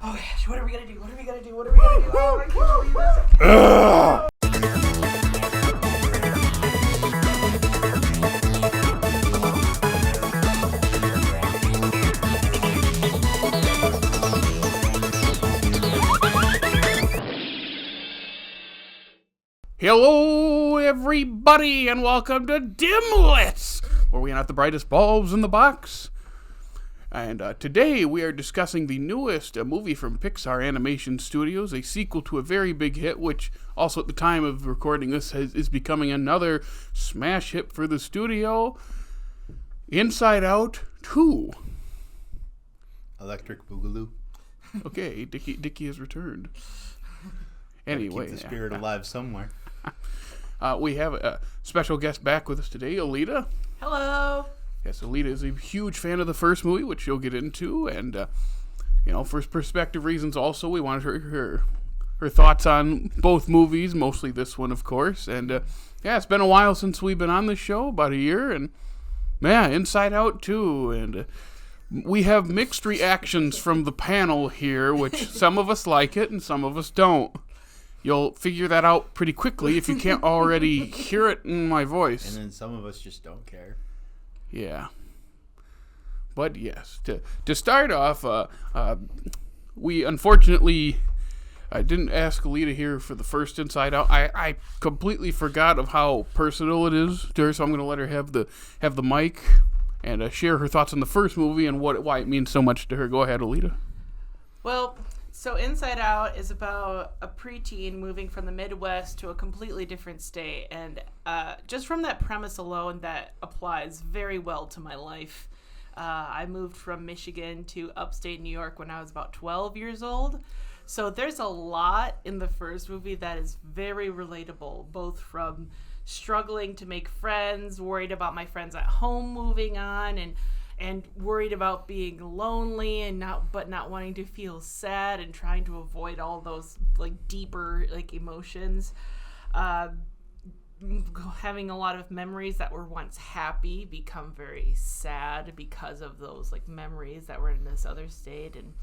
Oh gosh, what are we gonna do? What are we gonna do? What are we gonna do? Oh, I can't believe this. Hello, everybody, and welcome to Dimlits, where we are not the brightest bulbs in the box. And today we are discussing the newest movie from Pixar Animation Studios, a sequel to a very big hit, which also at the time of recording this is becoming another smash hit for the studio, Inside Out 2. Electric Boogaloo. Okay, Dickie has returned. Anyway, keep the spirit alive somewhere. We have a special guest back with us today, Aleta. Hello. Yes, Aleta is a huge fan of the first movie, which you'll get into, and for perspective reasons also, we wanted her thoughts on both movies, mostly this one, of course. And it's been a while since we've been on this show, about a year, and Inside Out 2, and we have mixed reactions from the panel here, which some of us like it and some of us don't. You'll figure that out pretty quickly if you can't already hear it in my voice. And then some of us just don't care. Yeah. But yes, to start off, we unfortunately didn't ask Aleta here for the first Inside Out. I completely forgot of how personal it is to her, so I'm going to let her have the mic and share her thoughts on the first movie and why it means so much to her. Go ahead, Aleta. Well, so Inside Out is about a preteen moving from the Midwest to a completely different state. And just from that premise alone, that applies very well to my life. I moved from Michigan to upstate New York when I was about 12 years old. So there's a lot in the first movie that is very relatable, both from struggling to make friends, worried about my friends at home moving on, and worried about being lonely and not wanting to feel sad and trying to avoid all those deeper emotions. Having a lot of memories that were once happy become very sad because of those memories that were in this other state, and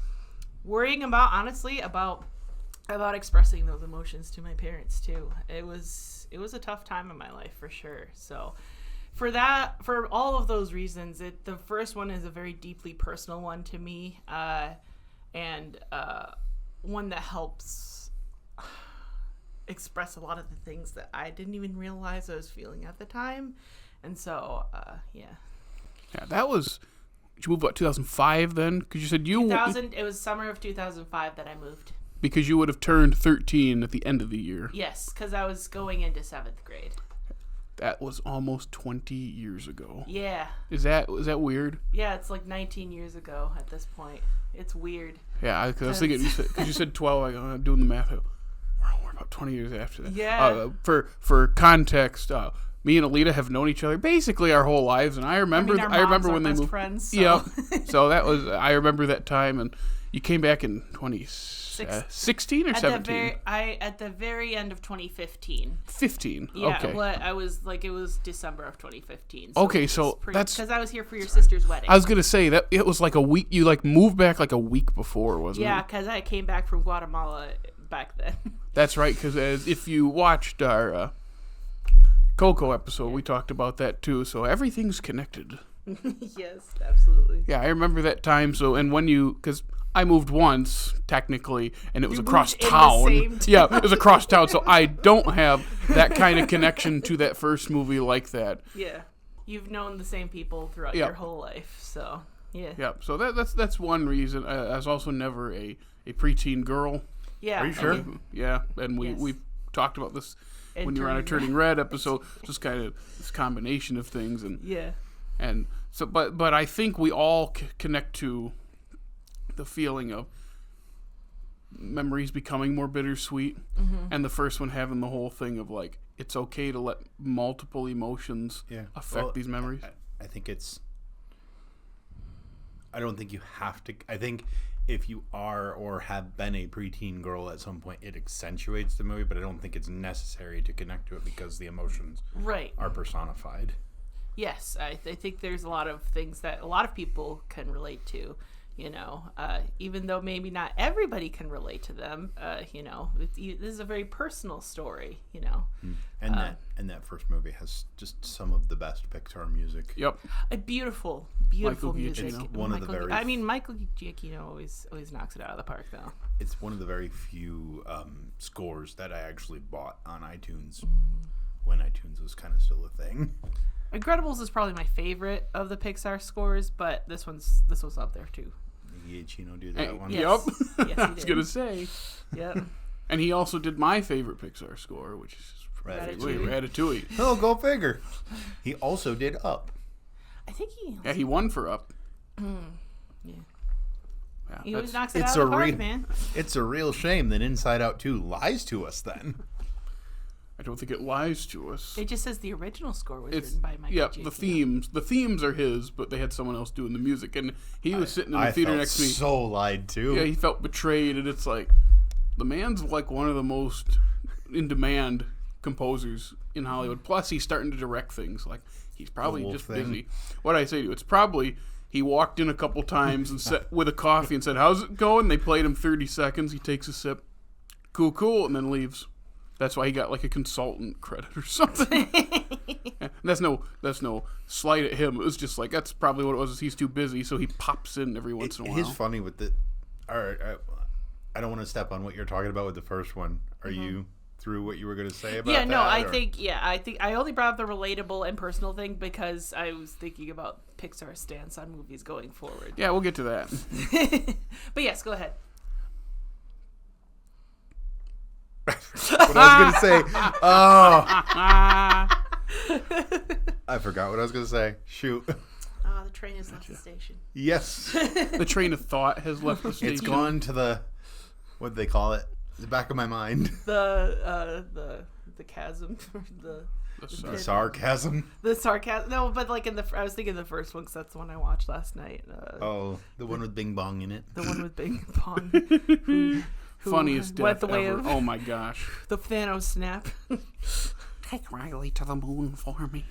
worrying about expressing those emotions to my parents too. It was a tough time in my life for sure. So for all of those reasons, the first one is a very deeply personal one to me, and one that helps express a lot of the things that I didn't even realize I was feeling at the time. And so, yeah, that was... Did you move, 2005 then? Because you said it was summer of 2005 that I moved. Because you would have turned 13 at the end of the year. Yes, because I was going into 7th grade. That was almost 20 years ago. Yeah. Was that weird? Yeah, it's 19 years ago at this point. It's weird. Yeah, because I was thinking, because you said 12, I'm doing the math. We're about 20 years after that. Yeah. For context, me and Aleta have known each other basically our whole lives, and I remember when they moved. Friends, so. Yeah. So I remember that time, and you came back in 2016 or 17? At the very end of 2015. 15. Yeah, okay. Well, I was it was December of 2015. So okay, so that's because I was here for your sister's wedding. I was gonna say that it was a week. You moved back a week before, wasn't it? Yeah, because I came back from Guatemala back then. That's right. Because if you watched our Coco episode, we talked about that too. So everything's connected. Yes, absolutely. Yeah, I remember that time. So, and because I moved once technically, and it was across town. Yeah, it was across town. So I don't have that kind of connection to that first movie like that. Yeah, you've known the same people throughout your whole life. So yeah. Yeah. So that's one reason. I was also never a preteen girl. Yeah. Are you sure? Yeah, and we've talked about this when you were on a Turning Red episode, just kind of this combination of things, and and so, but I think we all connect to the feeling of memories becoming more bittersweet, and the first one having the whole thing of it's okay to let multiple emotions affect these memories. I think I don't think you have to. I think if you are or have been a preteen girl at some point, it accentuates the movie, but I don't think it's necessary to connect to it because the emotions are personified. Yes, I think there's a lot of things that a lot of people can relate to. even though maybe not everybody can relate to them, this is a very personal story, And that first movie has just some of the best Pixar music. Yep. A beautiful Michael music. Giacchino. One of the very- Michael Giacchino always knocks it out of the park, though. It's one of the very few scores that I actually bought on iTunes when iTunes was kind of still a thing. Incredibles is probably my favorite of the Pixar scores, but this was up there too. Giacchino do that one. Yes. Yep. Yes, I he was did. going to say. Yep. And he also did my favorite Pixar score, which is Ratatouille. Oh, go figure. He also did Up. I think he. Yeah, he won for Up. Yeah. Yeah, He always that's- knocks it out of the park, man. It's a real shame that Inside Out 2 lies to us then. I don't think it lies to us. It just says the original score was It's written by Michael Giacchino. the themes are his, but they had someone else doing the music, and he was sitting in the I theater felt next to me. so lied to. Yeah, he felt betrayed, and it's like the man's like one of the most in demand composers in Hollywood. Plus, he's starting to direct things. Like he's probably whole just thing. busy. What I say to you, it's probably he walked in a couple times and sat with a coffee and said, "How's it going?" They played him 30 seconds. He takes a sip, cool, and then leaves. That's why he got like a consultant credit or something. And that's no slight at him. It was just like that's probably what it was. Is he's too busy, so he pops in every once in a while. He's funny with the. All right, I don't want to step on what you're talking about with the first one. Are you through what you were going to say about that? I think I only brought up the relatable and personal thing because I was thinking about Pixar's stance on movies going forward. Yeah, we'll get to that. But yes, go ahead. What I was going to say. Oh. I forgot what I was going to say. Shoot. The train has left the station. Yes. The train of thought has left the station. It's gone to the, what do they call it? The back of my mind. The chasm, The sarcasm. the sarcasm. No, but like I was thinking the first one because that's the one I watched last night. The one with Bing Bong in it. The one with Bing Bong. who Funniest went death the way ever. of Oh my gosh. the Thanos snap. Take Riley to the moon for me.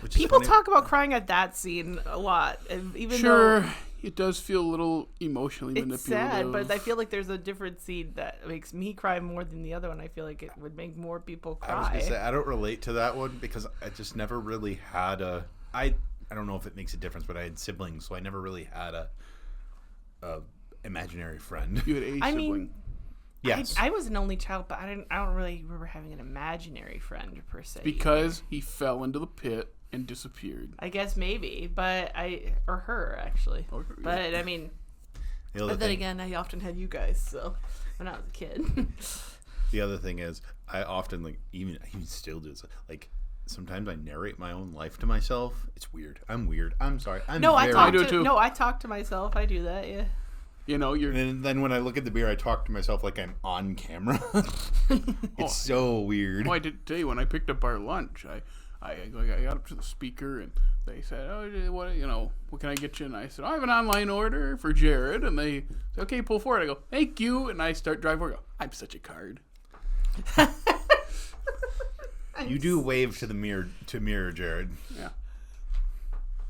Which is People funny. talk about crying at that scene a lot, and even Sure, though it does feel a little emotionally it's manipulative. sad, but I feel like there's a different scene that makes me cry more than the other one. I feel like it would make more people cry. I was gonna say I don't relate to that one because I just never really had a. I don't know if it makes a difference, but I had siblings, so I never really had a imaginary friend. You had a I sibling. mean, Yes, I was an only child, but I don't really remember having an imaginary friend per se. Because he fell into the pit and disappeared. I guess maybe, but or her actually. Or her, But I mean, the other but then thing, again, I often had you guys, so when I was a kid. the other thing is, I often I even still do this. Like sometimes I narrate my own life to myself. It's weird. I'm weird. I'm sorry. I do too. I talk to myself. I do that. Yeah. You know, you're. And then when I look at the beer, I talk to myself like I'm on camera. It's so weird. Oh, I did tell you when I picked up our lunch, I got up to the speaker and they said, "Oh, what can I get you?" And I said, "I have an online order for Jared." And they said, "Okay, pull forward." I go, "Thank you," and I start driving. I go, "I'm such a card." You do wave to the mirror, Jared. Yeah,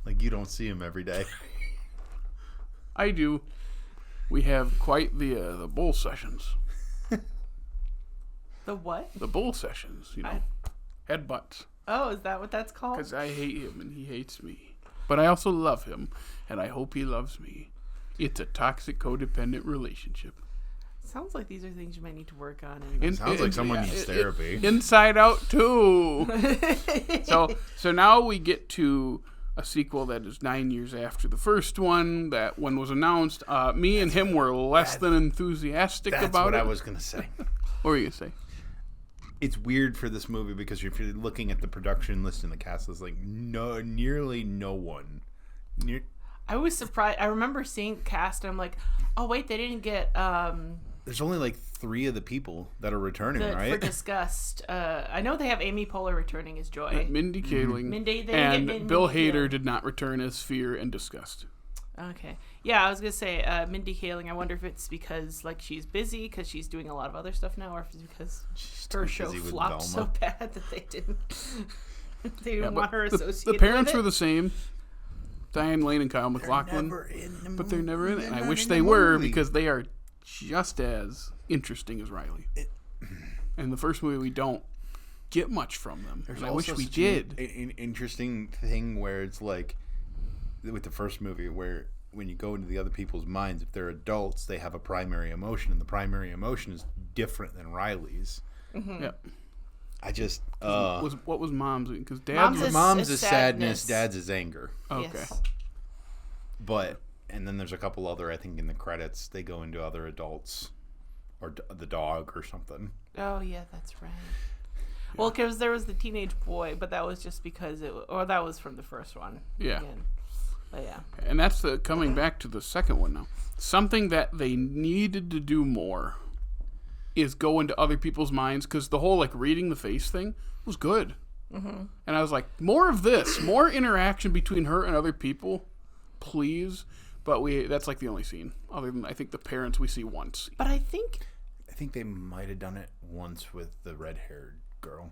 Like you don't see him every day. I do. We have quite the bull sessions. The what? The bull sessions, headbutts. Oh, is that what that's called? Because I hate him and he hates me. But I also love him, and I hope he loves me. It's a toxic, codependent relationship. Sounds like these are things you might need to work on. Sounds like someone needs therapy. Inside Out 2. So now we get to a sequel that is 9 years after the first one. That one was announced. Me and him were less than enthusiastic That's about what it. I was gonna say. What were you gonna say? It's weird for this movie because if you're looking at the production list and the cast, there's like nearly no one. I was surprised. I remember seeing cast and I'm like, oh wait, they didn't get There's only like 3 of the people that are returning, for right? Disgust. I know they have Amy Poehler returning as Joy. Mindy Kaling. Mindy, they and didn't get Bill Mindy Hader Kaling. did not return as Fear and Disgust. Okay. Yeah, I was gonna say Mindy Kaling. I wonder if it's because like she's busy because she's doing a lot of other stuff now, or if it's because her show busy with flopped so Velma. bad that they didn't want her The associated. parents with were it. the same. Diane Lane and Kyle MacLachlan. But they're never in it. And I wish they were, because they are just as interesting as Riley. In the first movie, we don't get much from them. And I wish we did. An interesting thing where it's like, with the first movie, where when you go into the other people's minds, if they're adults, they have a primary emotion, and the primary emotion is different than Riley's. Mm-hmm. Yep. I just what was Mom's? Because Mom's is sadness, Dad's is anger. Okay. Yes. But and then there's a couple other, I think, in the credits they go into other adults or the dog or something. Oh yeah, that's right. Well, because there was the teenage boy, but that was just because that was from the first one. Yeah. Again. But yeah. And that's coming back to the second one now. Something that they needed to do more is go into other people's minds, because the whole like reading the face thing was good. Mm-hmm. And I was like, more of this, more interaction between her and other people, please. But that's like the only scene, other than I think the parents we see once. But I think they might have done it once with the red-haired girl.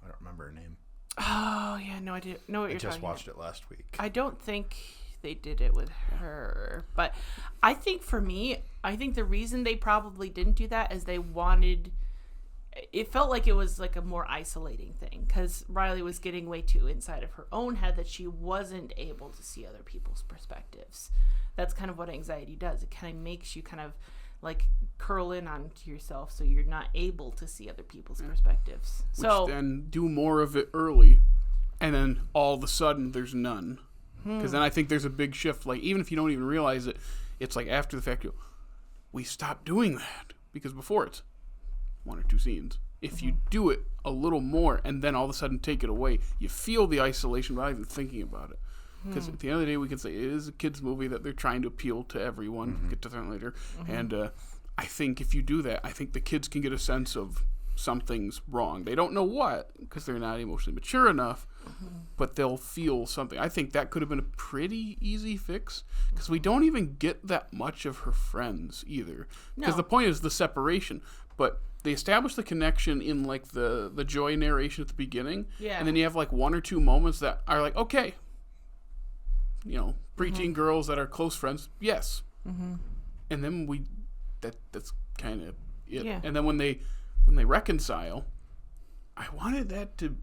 I don't remember her name. Oh yeah, no, I didn't know what you're talking about. I just watched it last week. I don't think they did it with her, but I think for me, the reason they probably didn't do that is they wanted. It felt like it was like a more isolating thing, because Riley was getting way too inside of her own head that she wasn't able to see other people's perspectives. That's kind of what anxiety does. It kind of makes you kind of like curl in onto yourself, so you're not able to see other people's perspectives. Which then do more of it early, and then all of a sudden there's none. Because then I think there's a big shift. Like, even if you don't even realize it, it's like after the fact, we stopped doing that. Because before it's one or two scenes. If you do it a little more and then all of a sudden take it away, you feel the isolation without even thinking about it. Because at the end of the day, we can say it is a kid's movie that they're trying to appeal to everyone. We'll get to that later. And I think if you do that, I think the kids can get a sense of something's wrong. They don't know what, because they're not emotionally mature enough, but they'll feel something. I think that could have been a pretty easy fix, because we don't even get that much of her friends either. Because the point is the separation, but they establish the connection in like the Joy narration at the beginning, and then you have like one or two moments that are like, okay, preteen girls that are close friends, yes, and then that's kind of it. And then when they reconcile, I wanted that to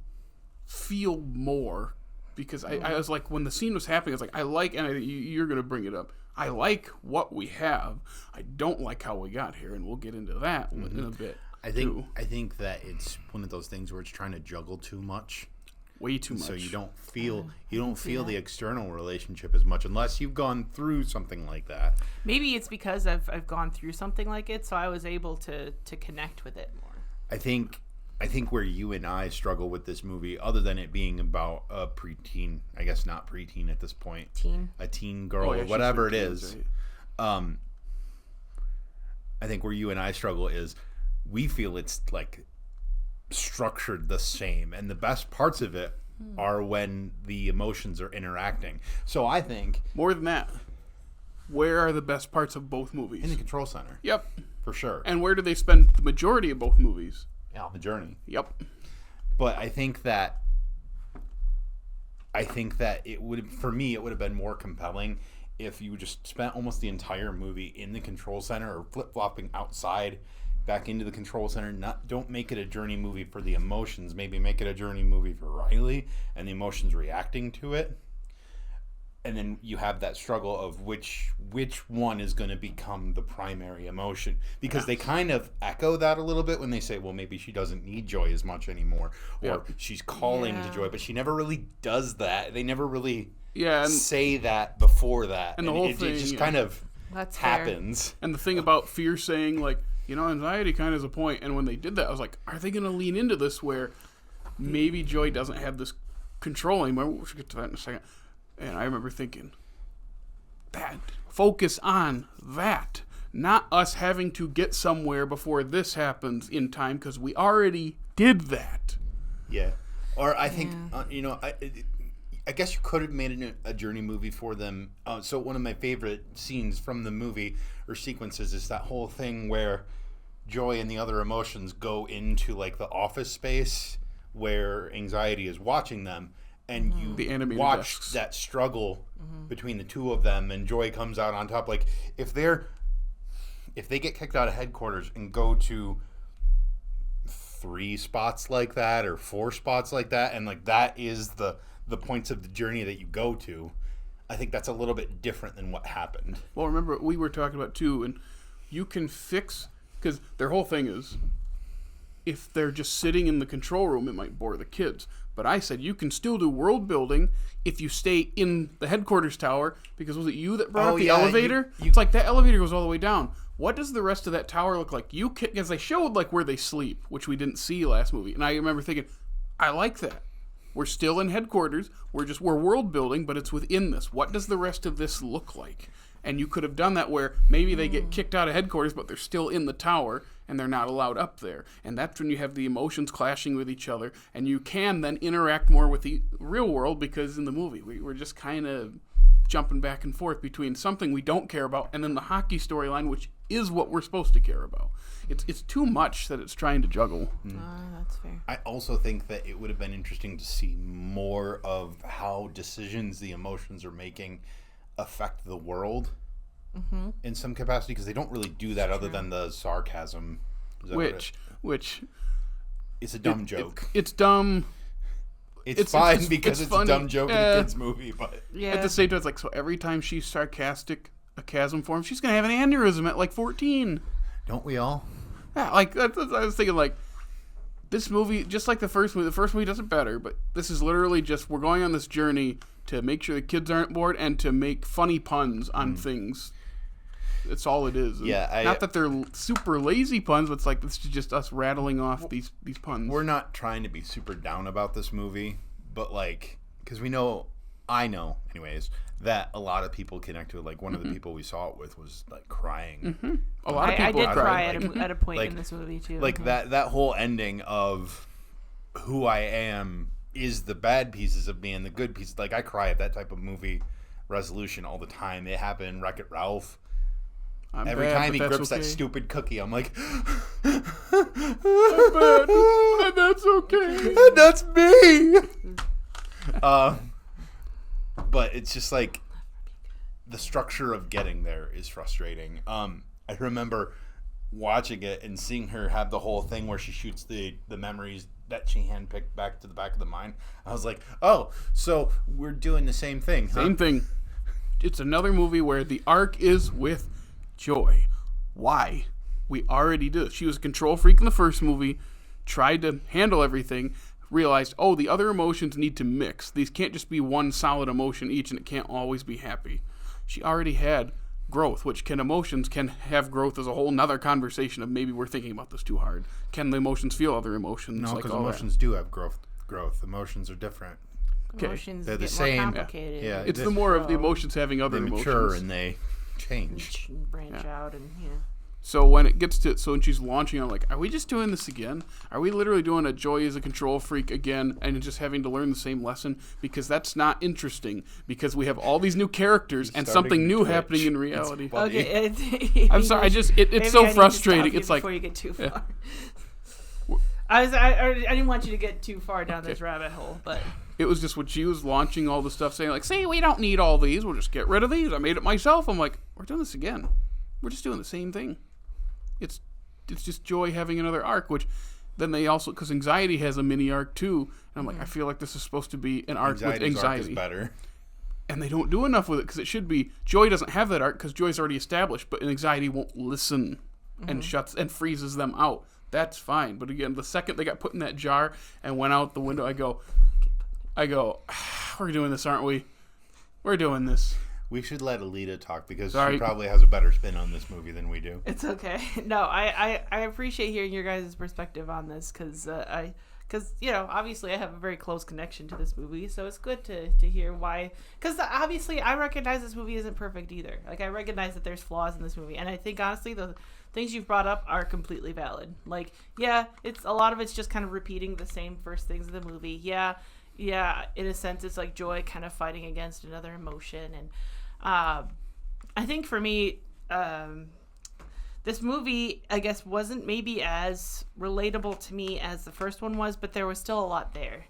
feel more, because I was like, when the scene was happening, I was like, you're going to bring it up. I like what we have. I don't like how we got here, and we'll get into that in a bit. I think that it's one of those things where it's trying to juggle too much. Way too much. So you don't feel the external relationship as much unless you've gone through something like that. Maybe it's because I've gone through something like it, so I was able to connect with it more. I think where you and I struggle with this movie, other than it being about a preteen, I guess not preteen at this point, a teen girl, or whatever it is. Right. I think where you and I struggle is we feel it's like structured the same, and the best parts of it are when the emotions are interacting. So I think more than that, where are the best parts of both movies? In the control center. Yep, for sure. And where do they spend the majority of both movies? Yeah, the journey. Yep. But I think that it would, for me, it would have been more compelling if you just spent almost the entire movie in the control center, or flip-flopping outside back into the control center. Don't make it a journey movie for the emotions. Maybe make it a journey movie for Riley and the emotions reacting to it. And then you have that struggle of which one is going to become the primary emotion. Because they kind of echo that a little bit when they say, well, maybe she doesn't need Joy as much anymore. Or she's calling to Joy, but she never really does that. They never really say that before that. And the whole thing it just kind of happens. Fair. And the thing about fear saying, like, anxiety kind of is a point. And when they did that, I was like, are they going to lean into this where maybe Joy doesn't have this control anymore? We should get to that in a second. And I remember thinking, focus on that. Not us having to get somewhere before this happens in time, because we already did that. Yeah. Or I think, I guess you could have made a journey movie for them. So one of my favorite scenes from the movie or sequences is that whole thing where Joy and the other emotions go into like the office space where anxiety is watching them, and you The animated watch desks. that struggle between the two of them, and Joy comes out on top. Like, if they get kicked out of headquarters and go to 3 spots like that or 4 spots like that, and like that is the points of the journey that you go to, I think that's a little bit different than what happened. Well, remember, we were talking about too, and you can fix, because their whole thing is, if they're just sitting in the control room, it might bore the kids. But I said you can still do world building if you stay in the headquarters tower, because was it you that brought up the elevator? It's like that elevator goes all the way down. What does the rest of that tower look like? Because they showed like where they sleep, which we didn't see last movie. And I remember thinking, I like that. We're still in headquarters. We're world building, but it's within this. What does the rest of this look like? And you could have done that where maybe they get kicked out of headquarters, but they're still in the tower and they're not allowed up there. And that's when you have the emotions clashing with each other, and you can then interact more with the real world, because in the movie we're just kind of jumping back and forth between something we don't care about and then the hockey storyline, which is what we're supposed to care about. It's too much that it's trying to juggle. That's fair. I also think that it would have been interesting to see more of how decisions the emotions are making affect the world in some capacity, because they don't really do that other than the sarcasm. Which it's a dumb joke. It's dumb. It's fine because it's funny. a dumb joke in a kid's movie, but at the same time, it's like, so every time she's sarcastic, a chasm forms, she's gonna have an aneurysm at like 14. Don't we all? Yeah, like that's I was thinking, like, this movie, just like the first movie does it better, but this is literally just, we're going on this journey to make sure the kids aren't bored and to make funny puns on things. That's all it is. Yeah, not that they're super lazy puns, but it's like, this is just us rattling off these puns. We're not trying to be super down about this movie, but like, because I know anyways, that a lot of people connect to it. Like, one of the people we saw it with was like crying. A lot of people I did cry like, at a point like, in this movie too. Like that whole ending of who I am is the bad pieces of me and the good pieces. Like, I cry at that type of movie resolution all the time. It happened in Wreck-It Ralph. Every time he grips that stupid cookie, I'm like, I'm bad, and that's okay. And that's me. But it's just like, the structure of getting there is frustrating. I remember watching it and seeing her have the whole thing where she shoots the memories that she handpicked back to the back of the mine. I was like, oh, so we're doing the same thing, huh? Same thing. It's another movie where the arc is with Joy. Why? We already did. She was a control freak in the first movie, tried to handle everything, realized, oh, the other emotions need to mix. These can't just be one solid emotion each, and it can't always be happy. She already had growth, which emotions can have growth as a whole nother conversation of maybe we're thinking about this too hard. Can the emotions feel other emotions? No, because emotions do have growth. Emotions are different. Okay. Emotions They're the get same. more complicated. Yeah. It's the more of the emotions having other They emotions. mature and they change. Branch out and So when it gets to, when she's launching, I'm like, are we just doing this again? Are we literally doing a Joy as a control freak again and just having to learn the same lesson? Because that's not interesting, because we have all these new characters and something new happening in reality. Okay, I'm sorry, it's so frustrating. It's like, before you get too far. I didn't want you to get too far down this rabbit hole, but it was just when she was launching all the stuff, saying like, see, we don't need all these, we'll just get rid of these, I made it myself. I'm like, we're doing this again. We're just doing the same thing. It's just Joy having another arc, which then they also, because Anxiety has a mini arc too, and I'm like, I feel like this is supposed to be an arc with Anxiety. Arc is better. And they don't do enough with it, because it should be, Joy doesn't have that arc because Joy's already established, but Anxiety won't listen and shuts and freezes them out. That's fine. But again, the second they got put in that jar and went out the window, I go, we're doing this, aren't we? We're doing this. We should let Aleta talk, because Sorry. she probably has a better spin on this movie than we do. it's okay. No, I appreciate hearing your guys' perspective on this, because obviously I have a very close connection to this movie, so it's good to hear why. Because obviously I recognize this movie isn't perfect either. Like, I recognize that there's flaws in this movie, and I think honestly the things you've brought up are completely valid. Like, yeah, it's a lot of it's just kind of repeating the same first things of the movie. Yeah, in a sense, it's like Joy kind of fighting against another emotion, and I think for me, this movie, I guess, wasn't maybe as relatable to me as the first one was, but there was still a lot there.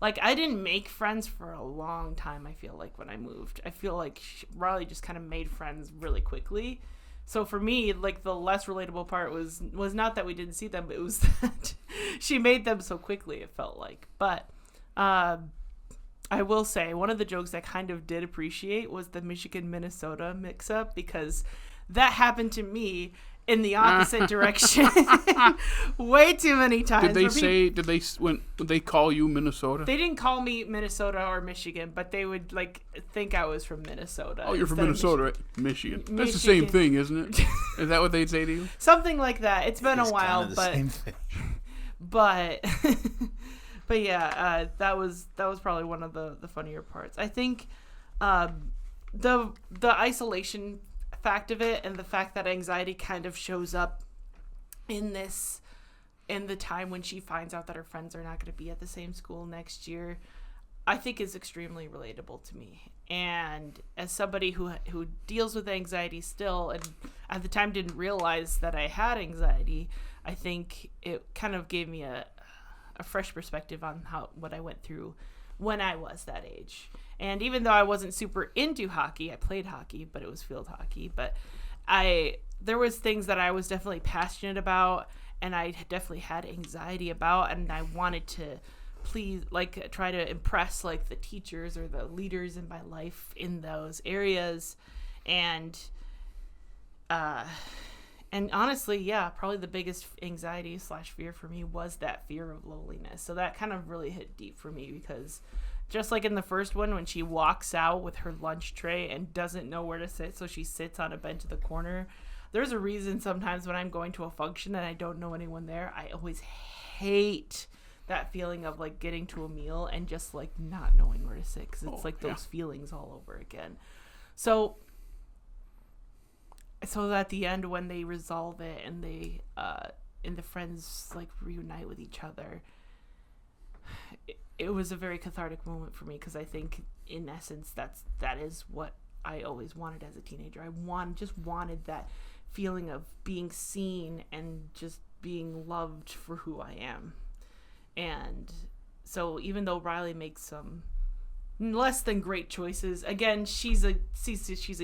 Like, I didn't make friends for a long time, I feel like, when I moved. I feel like Riley just kind of made friends really quickly. So for me, like, the less relatable part was not that we didn't see them, but it was that she made them so quickly, it felt like. But I will say, one of the jokes I kind of did appreciate was the Michigan-Minnesota mix-up, because that happened to me in the opposite direction way too many times. Did they call you Minnesota? They didn't call me Minnesota or Michigan, but they would like think I was from Minnesota. Oh, you're from Minnesota, right? Michigan. That's the same thing, isn't it? Is that what they'd say to you? Something like that. It's been a while, but but yeah, that was probably one of the funnier parts. I think the isolation fact of it, and the fact that anxiety kind of shows up in the time when she finds out that her friends are not going to be at the same school next year, I think is extremely relatable to me. And as somebody who deals with anxiety still, and at the time didn't realize that I had anxiety, I think it kind of gave me a fresh perspective on what I went through when I was that age. And even though I wasn't super into hockey, I played hockey, but it was field hockey. But there was things that I was definitely passionate about, and I definitely had anxiety about, and I wanted to try to impress like the teachers or the leaders in my life in those areas. And honestly, yeah, probably the biggest anxiety / fear for me was that fear of loneliness. So that kind of really hit deep for me, because just like in the first one, when she walks out with her lunch tray and doesn't know where to sit, so she sits on a bench in the corner. There's a reason sometimes when I'm going to a function and I don't know anyone there, I always hate that feeling of like getting to a meal and just like not knowing where to sit, because it's those feelings all over again. So at the end, when they resolve it and they and the friends like reunite with each other, it was a very cathartic moment for me, because I think in essence that is what I always wanted as a teenager. I just wanted that feeling of being seen and just being loved for who I am. And so even though Riley makes some less than great choices, again, she's a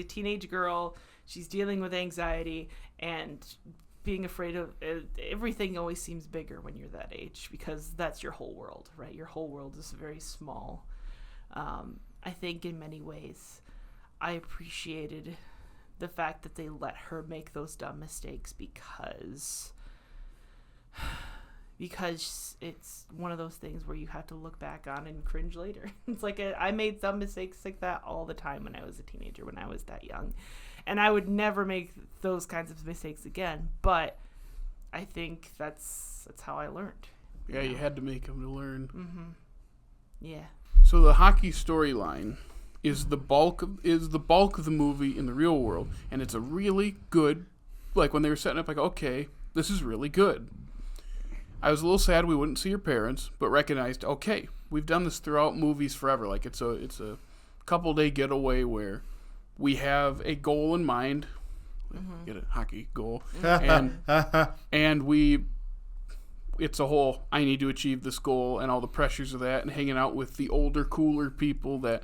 teenage girl. She's dealing with anxiety and being afraid of everything. Always seems bigger when you're that age, because that's your whole world, right? Your whole world is very small. I think in many ways I appreciated the fact that they let her make those dumb mistakes, because it's one of those things where you have to look back on and cringe later. It's like I made some mistakes like that all the time when I was a teenager, when I was that young. And I would never make those kinds of mistakes again. But I think that's how I learned. Yeah, you had to make them to learn. Mm-hmm. Yeah. So the hockey storyline is the bulk of the movie in the real world, and it's a really good. Like when they were setting up, like, okay, this is really good. I was a little sad we wouldn't see her parents, but recognized, okay, we've done this throughout movies forever. Like it's a couple-day getaway where we have a goal in mind, get a hockey goal, and it's a whole, I need to achieve this goal, and all the pressures of that, and hanging out with the older, cooler people that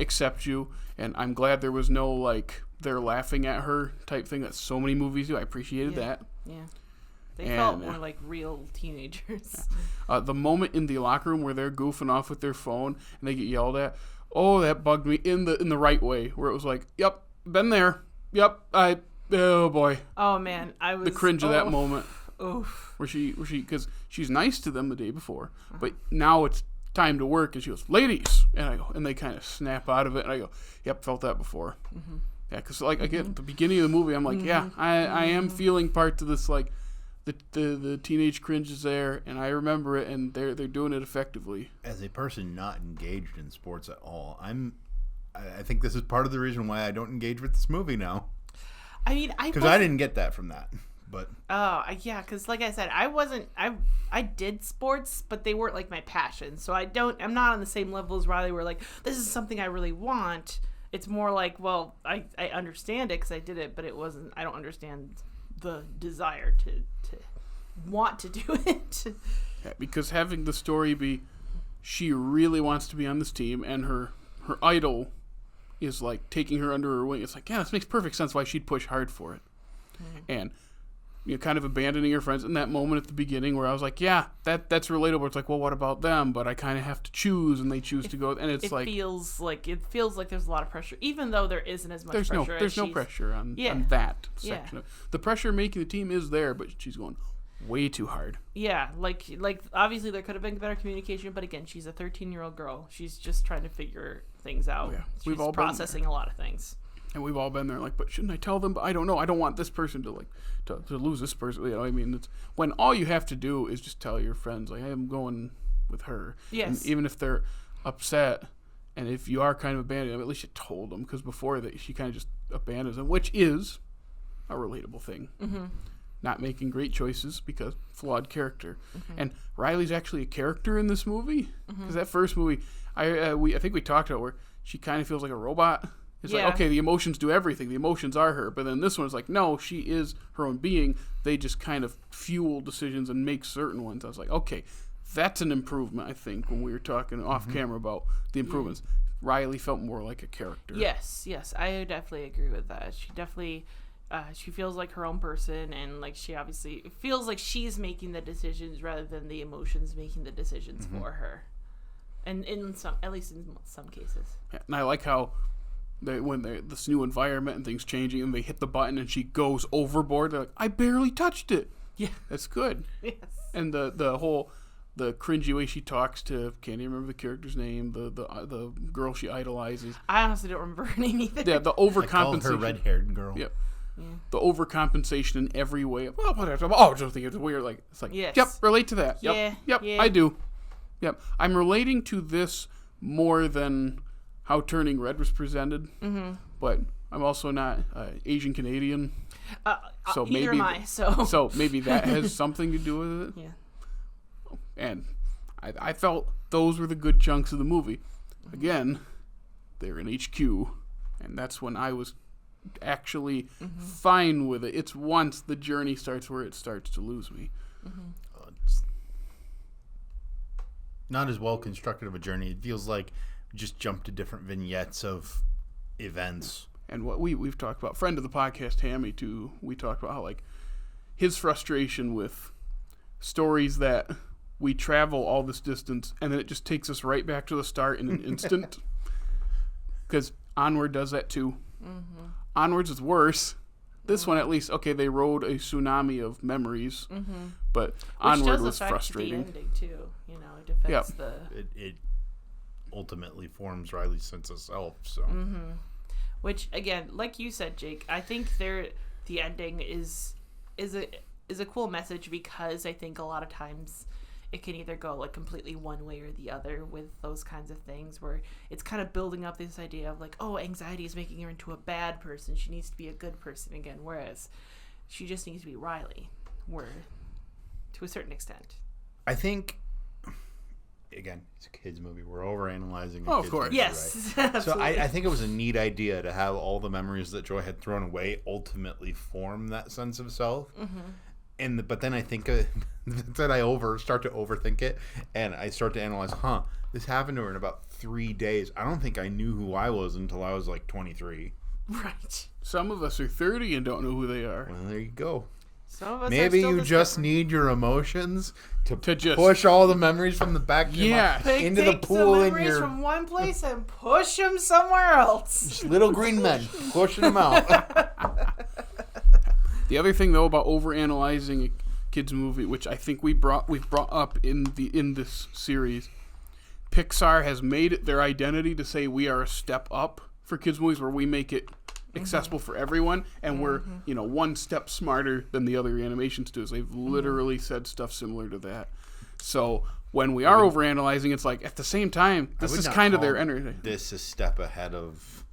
accept you. And I'm glad there was no like they're laughing at her type thing that so many movies do. I appreciated that. Yeah. They felt more like real teenagers. The moment in the locker room where they're goofing off with their phone and they get yelled at, oh, that bugged me in the right way, where it was like, yep, been there. Yep, oh boy. Oh man, I was the cringe of that moment. Oof. Where she because she's nice to them the day before, but now it's time to work, and she goes, ladies, and I go, and they kind of snap out of it, and I go, yep, felt that before. Mm-hmm. Yeah, because like again, at the beginning of the movie, I'm like, yeah, I am feeling parts of this, like the teenage cringe is there, and I remember it, and they're doing it effectively. As a person not engaged in sports at all, I think this is part of the reason why I don't engage with this movie now. I mean, because I didn't get that from that. But yeah, because like I said, I did sports, but they weren't like my passion. So I'm not on the same level as Riley, where like this is something I really want. It's more like, well, I understand it because I did it, but it wasn't. I don't understand the desire to want to do it. Yeah, because having the story be she really wants to be on this team, and her idol is like taking her under her wing. It's like, yeah, this makes perfect sense why she'd push hard for it. And kind of abandoning her friends in that moment at the beginning where I was like, yeah, that's relatable. It's like, well, what about them? But I kind of have to choose, and they choose to go. And it feels like there's a lot of pressure, even though there isn't as much pressure. There's no pressure on that section. The pressure making the team is there, but she's going way too hard. Yeah, like obviously there could have been better communication, but again, she's a 13-year-old girl. She's just trying to figure things out. Yeah. She's processing a lot of things. And we've all been there, like, but shouldn't I tell them? But I don't know. I don't want this person to lose this person. You know, I mean, it's when all you have to do is just tell your friends, like, hey, I'm going with her. Yes. And even if they're upset, and if you are kind of abandoning them, at least you told them, because before that, she kind of just abandons them, which is a relatable thing. Mm-hmm. Not making great choices because flawed character. Mm-hmm. And Riley's actually a character in this movie, because that first movie, I think we talked about where she kind of feels like a robot. It's like, okay, the emotions do everything. The emotions are her. But then this one's like, no, she is her own being. They just kind of fuel decisions and make certain ones. I was like, okay, that's an improvement, I think, when we were talking off camera about the improvements. Riley felt more like a character. Yes, I definitely agree with that. She definitely, she feels like her own person, and like she obviously feels like she's making the decisions rather than the emotions making the decisions for her. And at least in some cases. Yeah, and I like how when this new environment and things changing, and they hit the button and she goes overboard, they're like, I barely touched it. Yeah, that's good. Yes. And the cringy way she talks to, can't even remember the character's name, the girl she idolizes. I honestly don't remember her name either. Yeah, the overcompensation. I call her red-haired girl. Yep. Yeah. The overcompensation in every way. Well, whatever. Oh, I just think it's weird. Like, it's like, yes. Yep, relate to that. Yep, I do. Yep, I'm relating to this more than how Turning Red was presented, but I'm also not Asian Canadian, so neither am I. So maybe that has something to do with it. Yeah. And I felt those were the good chunks of the movie. Again, they're in HQ, and that's when I was actually fine with it. It's once the journey starts where it starts to lose me. It's not as well constructed of a journey. It feels like just jump to different vignettes of events. And what we've talked about, friend of the podcast, Hammy, too, we talked about how, like, his frustration with stories that we travel all this distance and then it just takes us right back to the start in an instant. Because Onward does that, too. Onwards is worse. This one, at least, okay, they rode a tsunami of memories, but Onward was frustrating. Which does affect the ending, too. You know, it affects the... It ultimately forms Riley's sense of self, so... Which, again, like you said, Jake, I think the ending is a cool message, because I think a lot of times it can either go like completely one way or the other with those kinds of things, where it's kind of building up this idea of like, oh, anxiety is making her into a bad person. She needs to be a good person again, whereas she just needs to be Riley, to a certain extent. I think, again, it's a kid's movie. We're overanalyzing a kid's of course. movie, yes, right? So I think it was a neat idea to have all the memories that Joy had thrown away ultimately form that sense of self. But then I think that I start to overthink it, and I start to analyze, this happened to her in about 3 days. I don't think I knew who I was until I was like 23. Right. Some of us are 30 and don't know who they are. Well, there you go. Some of us Maybe you just need your emotions to just push all the memories from the back into the pool in your... from one place and push them somewhere else. Just little green men pushing them out. The other thing, though, about overanalyzing a kids movie, which I think we've brought up in this series, Pixar has made it their identity to say we are a step up for kids movies, where we make it accessible for everyone, and we're one step smarter than the other animation studios. They've literally said stuff similar to that. So when we are overanalyzing, it's like at the same time, this is kind of their energy. This is a step ahead of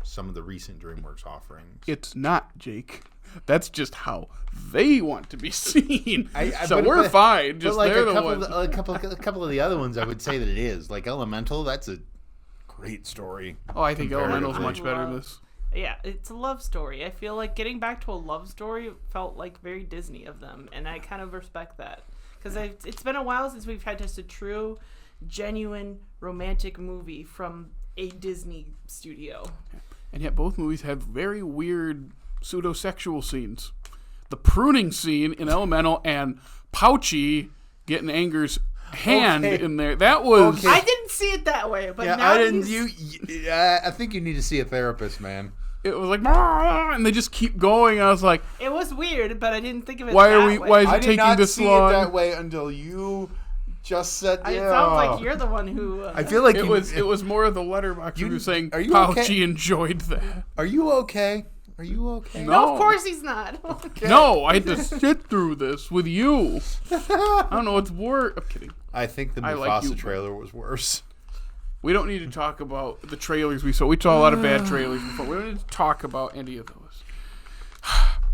some of the recent DreamWorks offerings. It's not, Jake. That's just how they want to be seen. We're fine. Just like they're the ones. A couple of the other ones, I would say that it is. Like Elemental, that's a great story. Oh, I think Elemental's much better than this. Yeah, it's a love story. I feel like getting back to a love story felt like very Disney of them, and I kind of respect that, because it's been a while since we've had just a true genuine romantic movie from a Disney studio. And yet both movies have very weird pseudo-sexual scenes. The pruning scene in Elemental and Pouchy getting Anger's hand in there. That was... I didn't see it that way, but now I didn't. I think you need to see a therapist, man. It was like, and they just keep going. I was like, it was weird, but I didn't think of it why that are we? way. Why is I it did taking not this see long? it that way until you just said. It sounds like you're the one who. I feel like it was more of the letterbox. You were saying are you Pouchy okay? enjoyed that. Are you okay? Are you okay? No, of course he's not. Okay. No, I had to sit through this with you. I don't know what's worse. I'm kidding. I think the I Mufasa like you, trailer was worse. We don't need to talk about the trailers we saw. We saw a lot of bad trailers before. We don't need to talk about any of those.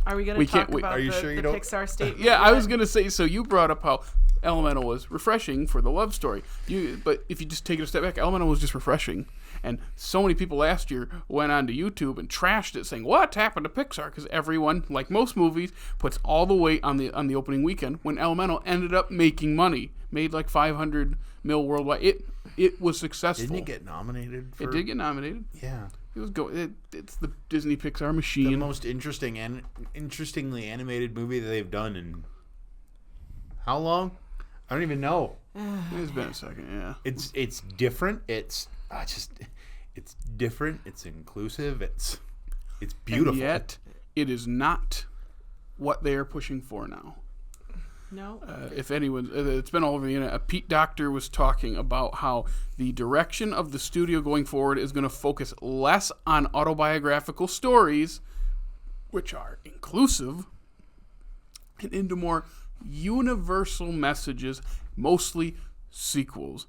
Are we going We to can't talk wait. about Are you the, sure you the don't- Pixar statement? Yeah, I was gonna say. So you brought up how Elemental was refreshing for the love story. But if you just take it a step back, Elemental was just refreshing, and so many people last year went onto YouTube and trashed it, saying, "What happened to Pixar?" Because everyone, like most movies, puts all the weight on the opening weekend. When Elemental ended up making money, made like $500 million worldwide. It was successful. Didn't it get nominated? It did get nominated. Yeah. It was it's the Disney Pixar The machine. most interestingly animated movie that they've done in how long? I don't even know. It's been a second, yeah. It's different. It's different. It's inclusive. It's beautiful. And yet, it is not what they are pushing for now. No. If anyone, it's been all over the internet. Pete Docter was talking about how the direction of the studio going forward is going to focus less on autobiographical stories, which are inclusive, and into more universal messages, mostly sequels.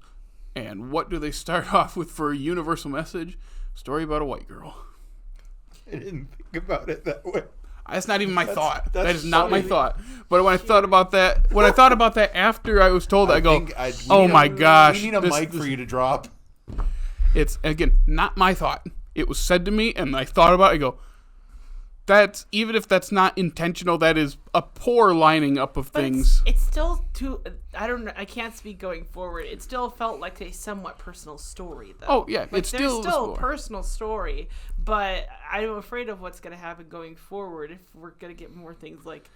And what do they start off with for a universal message? Story about a white girl. I didn't think about it that way. That's not even my thought. that's That is not my funny. thought. But when I thought about that, after I was told, I go, "Oh my gosh!" We need a this- mic this- for you to drop. It's again not my thought. It was said to me, and I thought about it. I go, "That's even if that's not intentional, that is a poor lining up of But things." it's still too. I don't know. I can't speak going forward. It still felt like a somewhat personal story, though. Oh, yeah, Like, it's still there's still a a personal story, but I'm afraid of what's going to happen going forward if we're going to get more things like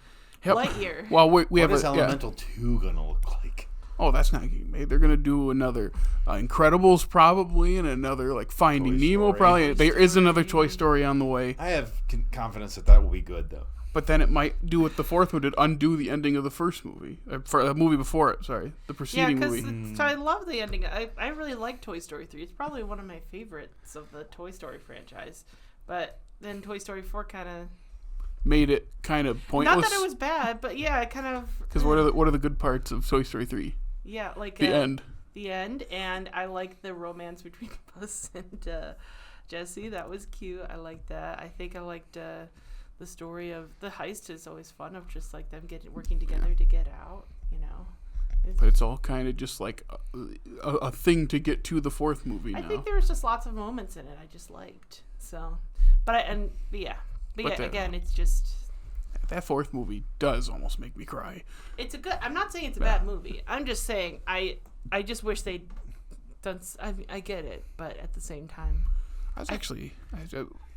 Yep. Lightyear. Well, we What have is a, yeah. Elemental 2 gonna look like? Oh, that's not getting made. They're gonna do another Incredibles probably, and another like Finding Toy Nemo Story. probably. There is another Toy Story on the way, I have confidence that will be good, though. but then it might do what the fourth one did, undo the ending of the first movie, for the movie before it. Sorry, the Yeah, preceding because movie. I love the ending. I really like Toy Story 3. It's probably one of my favorites of the Toy Story franchise. But then Toy Story 4 kind of... Made it kind of pointless. Not that it was bad, but yeah, it kind of... Because what are the good parts of Toy Story 3? Yeah, like... The end. The end, and I like the romance between Buzz and Jesse. That was cute. I liked that. I think I liked the story of the heist is always fun, of just like them working together to get out, you know. But it's all kind of just like a thing to get to the fourth movie now. I think there was just lots of moments in it I just liked. So, but yeah, again, it's just... That fourth movie does almost make me cry. It's a good... I'm not saying it's a bad movie. I'm just saying I just wish they'd done... I get it, but at the same time... I was actually...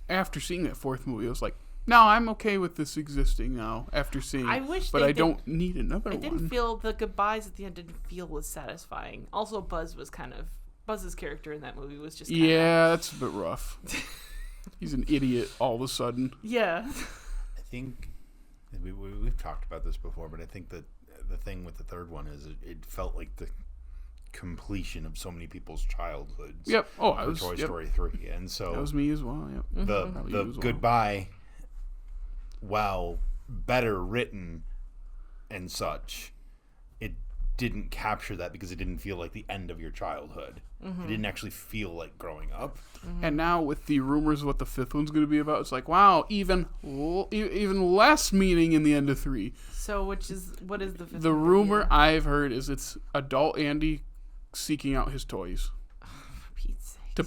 after seeing that fourth movie, I was like, no, I'm okay with this existing now after seeing I wish but they I don't need another I one. didn't feel... The goodbyes at the end didn't feel as satisfying. Also, Buzz's character in that movie was just kind of... Yeah, that's a bit rough. He's an idiot all of a sudden. Yeah. I think we've talked about this before, but I think that the thing with the third one is it felt like the completion of so many people's childhoods. Yep. Oh, I for was. Toy Yep. Story 3, and so That was me as well. Yep. the Probably the you as well. goodbye, while better written and such, it didn't capture that because it didn't feel like the end of your childhood. It didn't actually feel like growing up. And now with the rumors of what the fifth one's going to be about, it's like, wow, even less meaning in the end of 3. So, what is the fifth The one? rumor Yeah. I've heard is it's adult Andy seeking out his toys. For Pete's sake. to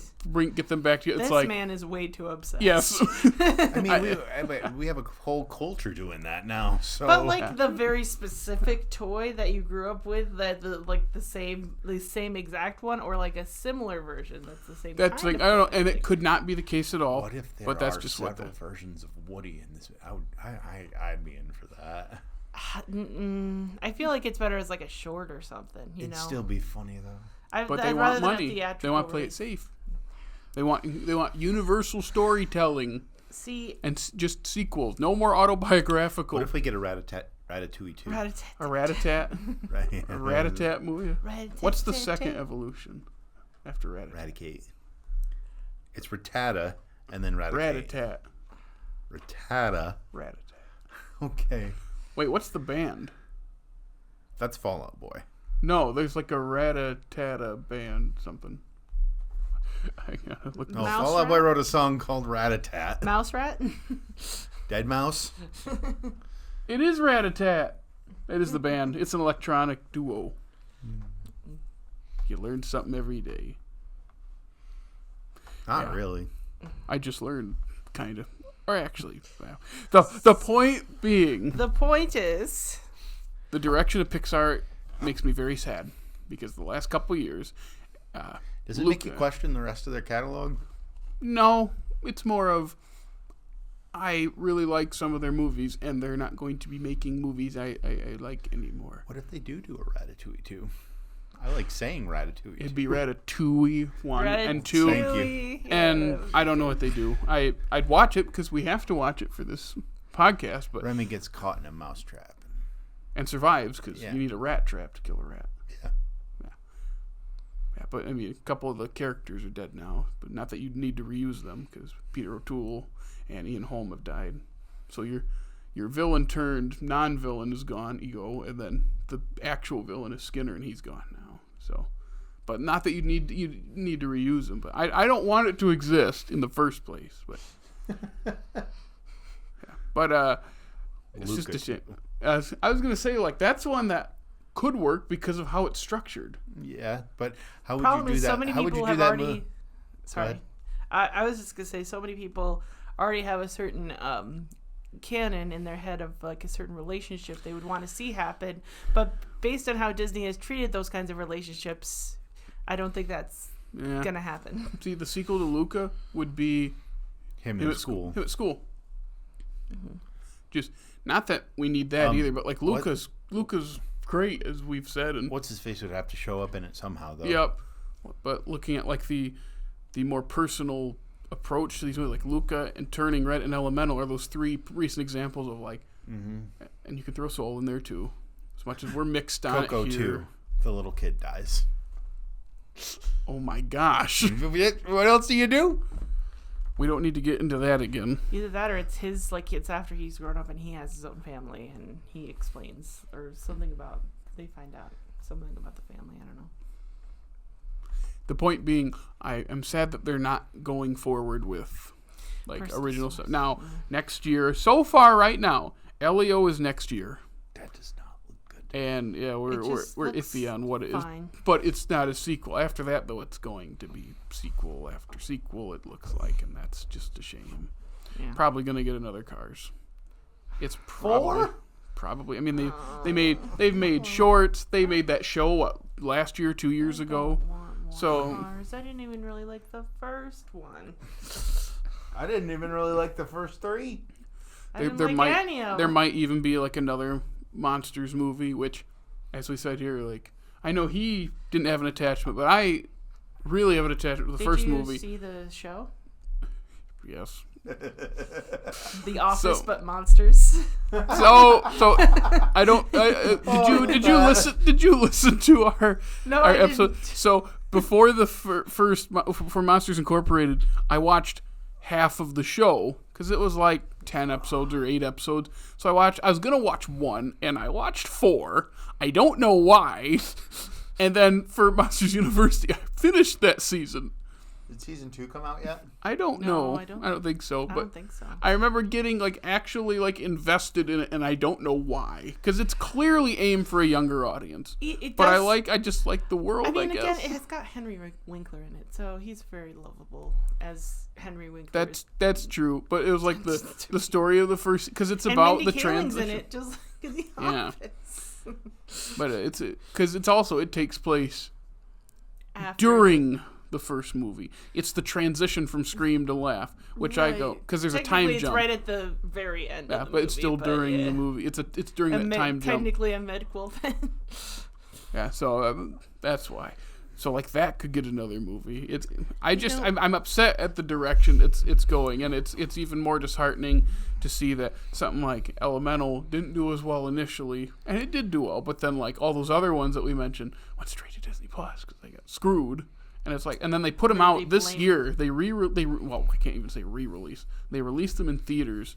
get them back to you. It's This like, man is way too obsessed. yes. I mean, we have a whole culture doing that now. So, But like the very specific toy that you grew up with, the same exact one, or like a similar version that's the same. That's kind like, of I don't know, thing. and it could not be the case at all. what if there but that's are just several versions of Woody in this? I'd be in for that. I feel like it's better as like a short or something. You It'd know, still be funny though. But they I'd want rather than a money. They theatrical want to play it release. safe. They want universal storytelling See, and just sequels. No more autobiographical. What if we get a Ratatouille 2? A Rat-a-tat. Right. A Rat-a-tat movie. What's the second Rat-a-tat-tat. evolution after Rat-a-tat? Raticate. It's Rattata and then Raticate. Rat-a-tat. Rattata. Rat-a-tat. Okay. Wait, what's the band? That's Fall Out Boy. No, there's like a Rat-a-tat band something. I gotta look. No, Mouse Fall Out Boy Rat? wrote a song called Rat-a-tat. Mouse rat. Dead Mouse. It is Rat-a-tat. It is the band. It's an electronic duo. You learn something every day. Not really. I just learned, kind of. Or actually, well, the point being, The point is, the direction of Pixar makes me very sad because the last couple years. Does it make you question the rest of their catalog? No, it's more of I really like some of their movies, and they're not going to be making movies I like anymore. What if they do a Ratatouille 2? I like saying Ratatouille. It'd be Ratatouille 1 and 2. Thank you. Ratatouille. And I don't know what they do. I'd watch it because we have to watch it for this podcast, but Remy gets caught in a mousetrap. and survives because Yeah. you need a rat trap to kill a rat. Yeah. Yeah, but I mean, a couple of the characters are dead now, but not that you need to reuse them because Peter O'Toole and Ian Holm have died. So your villain turned non-villain is gone, Ego, and then the actual villain is Skinner, and he's gone now. So, but not that you need to reuse them. But I don't want it to exist in the first place. But yeah. But it's just a shame. I was gonna say, like, that's one that could work because of how it's structured. Yeah, but how would Problem you do is, that? so many How would you people do have that already. move? Sorry, I was just gonna say, so many people already have a certain canon in their head of like a certain relationship they would want to see happen, but based on how Disney has treated those kinds of relationships, I don't think that's gonna happen. See, the sequel to Luca would be Him in school. Him at school. Mm-hmm. Just not that we need that either, but like Luca's great, as we've said, and What's his face would have to show up in it somehow, though. yep. But looking at like the more personal approach to these movies, like Luca and Turning Red and Elemental, are those three recent examples of like, and you can throw Soul in there too, as much as we're mixed on Coco it here. too. The little kid dies. Oh my gosh, What else do you do? we don't need to get into that again. Either that, or it's his, like, it's after he's grown up and he has his own family and he explains, or something about, they find out something about the family. I don't know. The point being, I am sad that they're not going forward with like Personal original stuff. stuff. Now, next year, so far right now, Elio is next year. That does not look good. And yeah, we're just looks iffy on what it is. fine. But it's not a sequel. After that, though, it's going to be sequel after sequel, it looks like, and that's just a shame. Yeah. Probably going to get another Cars. It's Four? probably. I mean, they've made shorts. They made that show last year, 2 years ago. So Cars. I didn't even really like the first one. I didn't even really like the first three. I didn't like any of there them. might even be like another Monsters movie, which, as we said here, like I know he didn't have an attachment, but I really have an attachment with the first movie. Did you see the show? Yes. The Office, So- but monsters. So I don't. Did you listen to our No, our I episode? didn't. So before the first for Monsters Incorporated, I watched half of the show because it was like 10 episodes or 8 episodes. So I was gonna watch 1, and I watched 4. I don't know why. And then for Monsters University, I finished that season. Did season 2 come out yet? I don't No, know. I don't- I don't think so. I But don't think so. I remember getting actually invested in it, and I don't know why, because it's clearly aimed for a younger audience. It But does, I just like the world. I mean, I again, guess it has got Henry Winkler in it, so he's very lovable as Henry Winkler. that's true. But it was like the story of the first, because it's and about Mindy the Kaling's transition. in it, just like The Yeah. Office. But it's because it takes place After- during the first movie. It's the transition from Scream to Laugh, which I go because there's a time Technically, jump. It's right at the very end. Yeah, of the but it's movie, still during yeah. the movie. It's during that time jump. Technically a mid-quel then. Yeah, so that's why. So that could get another movie. I'm upset at the direction it's going, and it's even more disheartening to see that something like Elemental didn't do as well initially, and it did do well, but then all those other ones that we mentioned went straight to Disney Plus because they got screwed. And it's and then they put them out this year. Well, I can't even say re-release. They released them in theaters.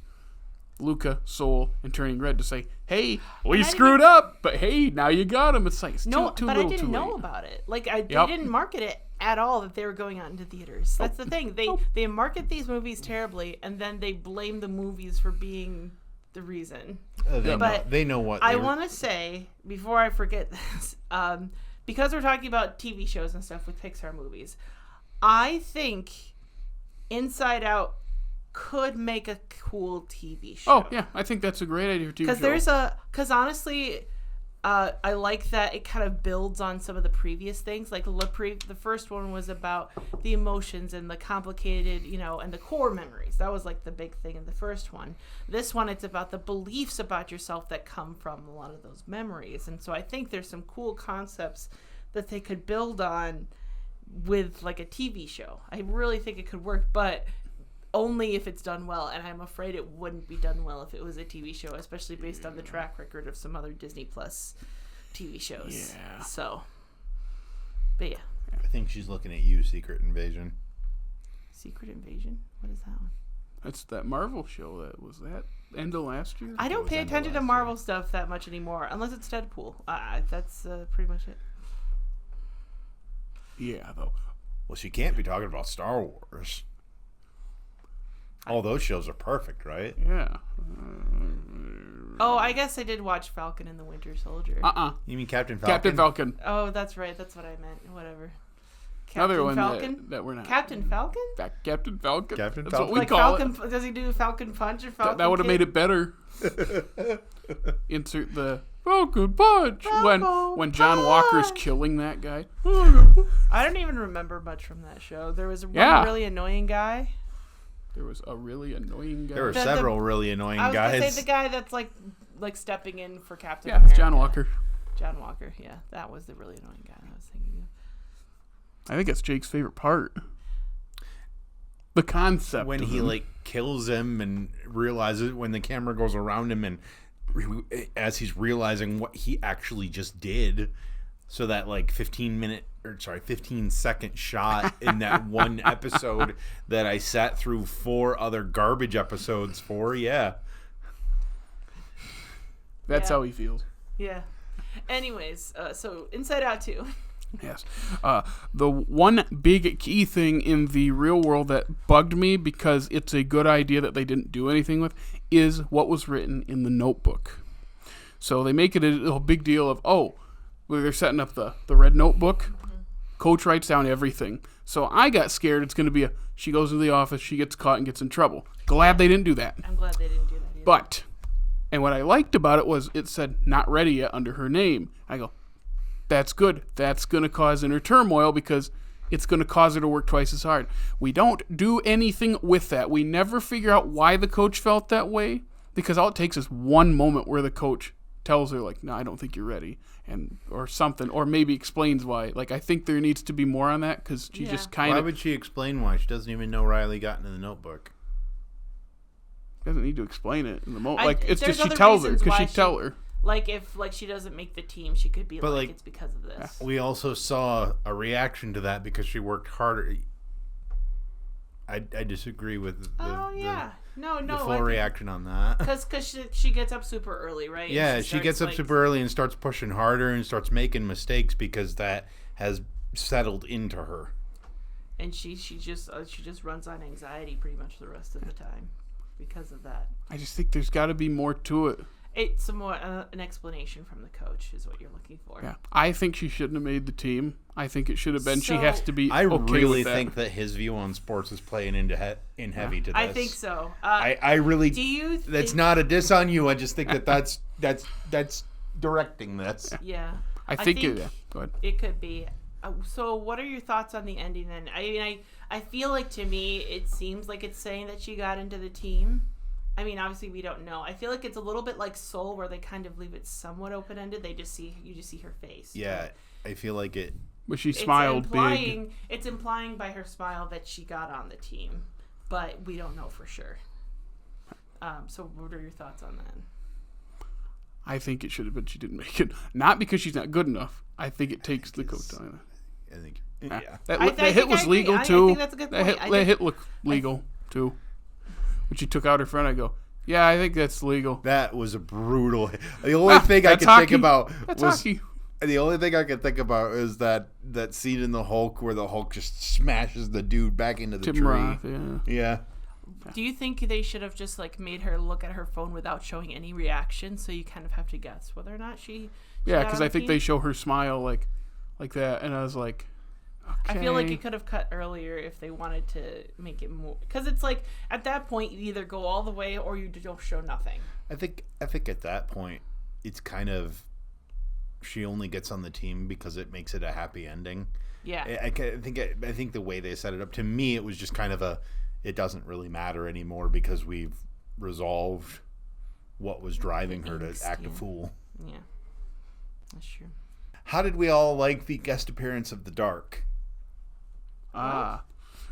Luca, Soul, and Turning Red to say, "Hey, we screwed up, but hey, now you got them." It's it's No, too but little, I didn't too know late. about it. They didn't market it at all that they were going out into theaters. That's the thing. They market these movies terribly, and then they blame the movies for being the reason. They know what. I want to say before I forget this, because we're talking about TV shows and stuff with Pixar movies, I think Inside Out could make a cool TV show. Oh yeah, I think that's a great idea for TV show. Because honestly, I like that it kind of builds on some of the previous things. Like the first one was about the emotions and the complicated, and the core memories. That was the big thing in the first one. This one, it's about the beliefs about yourself that come from a lot of those memories. And so I think there's some cool concepts that they could build on with a TV show. I really think it could work, but only if it's done well, and I'm afraid it wouldn't be done well if it was a TV show, especially based on the track record of some other Disney Plus TV shows. Yeah. So, but yeah. I think she's looking at you, Secret Invasion. Secret Invasion? What is that one? That's that Marvel show that was end of last year. I don't was pay end of attention to last Marvel stuff that much anymore, unless it's Deadpool. That's pretty much it. Yeah, though. Well, she can't be talking about Star Wars. All those shows are perfect, right? Yeah. Oh, I guess I did watch Falcon and the Winter Soldier. You mean Captain Falcon? Captain Falcon. Oh, that's right. That's what I meant. Whatever. Another one Falcon? that we're not. Captain Falcon? Captain Falcon. Captain That's Falcon. what we call Falcon, it. Does he do Falcon Punch or Falcon That would have made it better. Insert the Falcon Punch when John Walker's killing that guy. I don't even remember much from that show. There was one Yeah. really annoying guy. There was a really annoying guy. There were several really annoying I was guys. gonna say the guy that's like stepping in for Captain Yeah, America. it's John Walker. John Walker, yeah. That was the really annoying guy I was thinking of. I think that's Jake's favorite part. The concept. When of he him. kills him and realizes when the camera goes around him and as he's realizing what he actually just did, so that 15-second shot in that one episode that I sat through 4 other garbage episodes for, yeah. That's Yeah. how he feels. Yeah. Anyways, so Inside Out 2. Yes. The one big key thing in the real world that bugged me, because it's a good idea that they didn't do anything with, is what was written in the notebook. So they make it a big deal of, they're setting up the red notebook. Coach writes down everything. So I got scared it's going to be she goes into the office, she gets caught and gets in trouble. Glad they didn't do that. I'm glad they didn't do that either. But, and what I liked about it was it said not ready yet under her name. I go, that's good. That's going to cause inner turmoil because it's going to cause her to work twice as hard. We don't do anything with that. We never figure out why the coach felt that way, because all it takes is one moment where the coach tells her, no, I don't think you're ready, or something, or maybe explains why. I think there needs to be more on that, because she just kind Why of would she explain why? She doesn't even know Riley got into the notebook. doesn't need to explain it in the moment. It's there's just she other tells her, reasons because why she tell her. If she doesn't make the team, she could be But, it's because of this. We also saw a reaction to that because she worked harder. I disagree with the full reaction on that. Because she gets up super early, right? Yeah, she gets up super early and starts pushing harder and starts making mistakes because that has settled into her. and she just runs on anxiety pretty much the rest of the time because of that. I just think there's got to be more to it. It's more an explanation from the coach is what you're looking for. Yeah, I think she shouldn't have made the team. I think it should have been she has to be. I okay really with that. think that his view on sports is playing into heavy to this. I think so. I really. Do you? That's not a diss on you. I just think that's directing this. Yeah. I think it. Go ahead. It could be. So, what are your thoughts on the ending then? I mean, I feel like to me it seems like it's saying that she got into the team. I mean, obviously we don't know. I feel like it's a little bit like Soul, where they kind of leave it somewhat open ended. You just see her face. Yeah, I feel like it. But she smiled big. It's implying by her smile that she got on the team, but we don't know for sure. So, what are your thoughts on that? I think it should have been she didn't make it. Not because she's not good enough. I think it takes the coat down. I think. Yeah. That hit was legal too. I think that's a good point. That hit looked legal too. When she took out her friend, I go, yeah, I think that's legal. That was a brutal hit. The only thing I could think about was hockey. The only thing I could think about is that scene in the Hulk where the Hulk just smashes the dude back into the tree. Roth, yeah. Do you think they should have just made her look at her phone without showing any reaction, so you kind of have to guess whether or not she yeah, because I think they show her smile like that, and I was like, okay. I feel like it could have cut earlier if they wanted to make it more, because it's like at that point you either go all the way or you don't show nothing. I think at that point it's kind of she only gets on the team because it makes it a happy ending. Yeah, I think the way they set it up, to me it was just kind of it doesn't really matter anymore because we've resolved what was driving her to act a fool. Yeah, that's true. How did we all like the guest appearance of the Dark?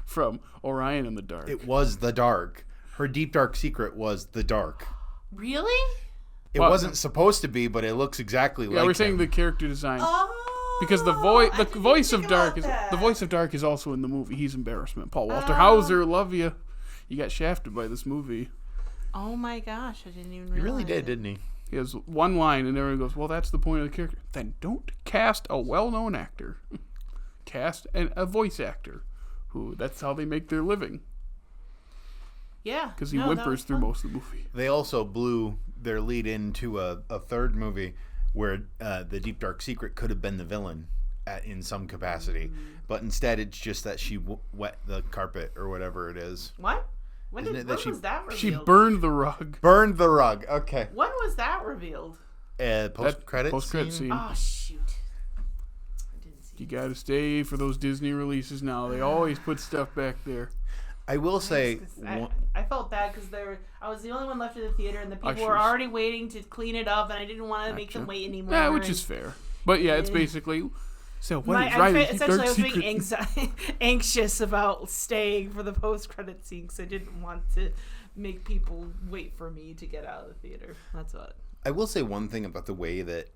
From Orion in the Dark. It was the Dark. Her deep dark secret was the Dark. Really? It wasn't supposed to be, but it looks exactly like. Yeah, we're him. saying the character design. Oh, Because the voice of Dark is also in the movie. He's embarrassment. Paul Walter Hauser, love you. You got shafted by this movie. Oh my gosh, I didn't even realize. He really did, didn't he? He has one line, and everyone goes, "Well, that's the point of the character." Then don't cast a well-known actor. Cast a voice actor, that's how they make their living. Yeah, because he whimpers through most of the movie. They also blew their lead into a third movie where the Deep Dark Secret could have been the villain in some capacity, but instead it's just that she wet the carpet or whatever it is. What? When was that revealed? She burned the rug. Burned the rug. Okay. When was that revealed? Post-credit scene. Oh shoot! I didn't see. You got to stay for those Disney releases now. They always put stuff back there. I will say, I felt bad because I was the only one left in the theater, and the people were already waiting to clean it up, and I didn't want to make them wait anymore. Yeah, which is fair. But yeah, it's basically. So what essentially, I was being anxious about staying for the post-credit scene because I didn't want to make people wait for me to get out of the theater. That's what. I will say one thing about the way that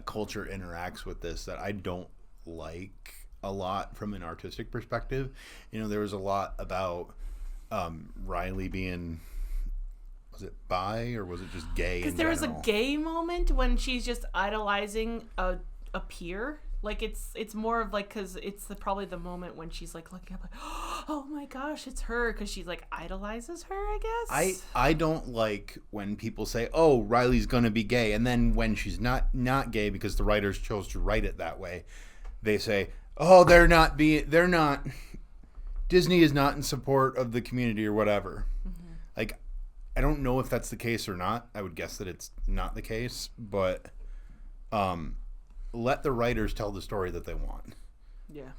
culture interacts with this that I don't like a lot from an artistic perspective. There was a lot about Riley being, was it bi or was it just gay? Because there was a gay moment when she's just idolizing a peer. Like it's more of because it's probably the moment when she's looking up oh my gosh, it's her, because she idolizes her, I guess. I don't like when people say, oh, Riley's gonna be gay, and then when she's not gay because the writers chose to write it that way, they say, oh, they're not Disney is not in support of the community or whatever. Mm-hmm. I don't know if that's the case or not. I would guess that it's not the case, but let the writers tell the story that they want. Yeah.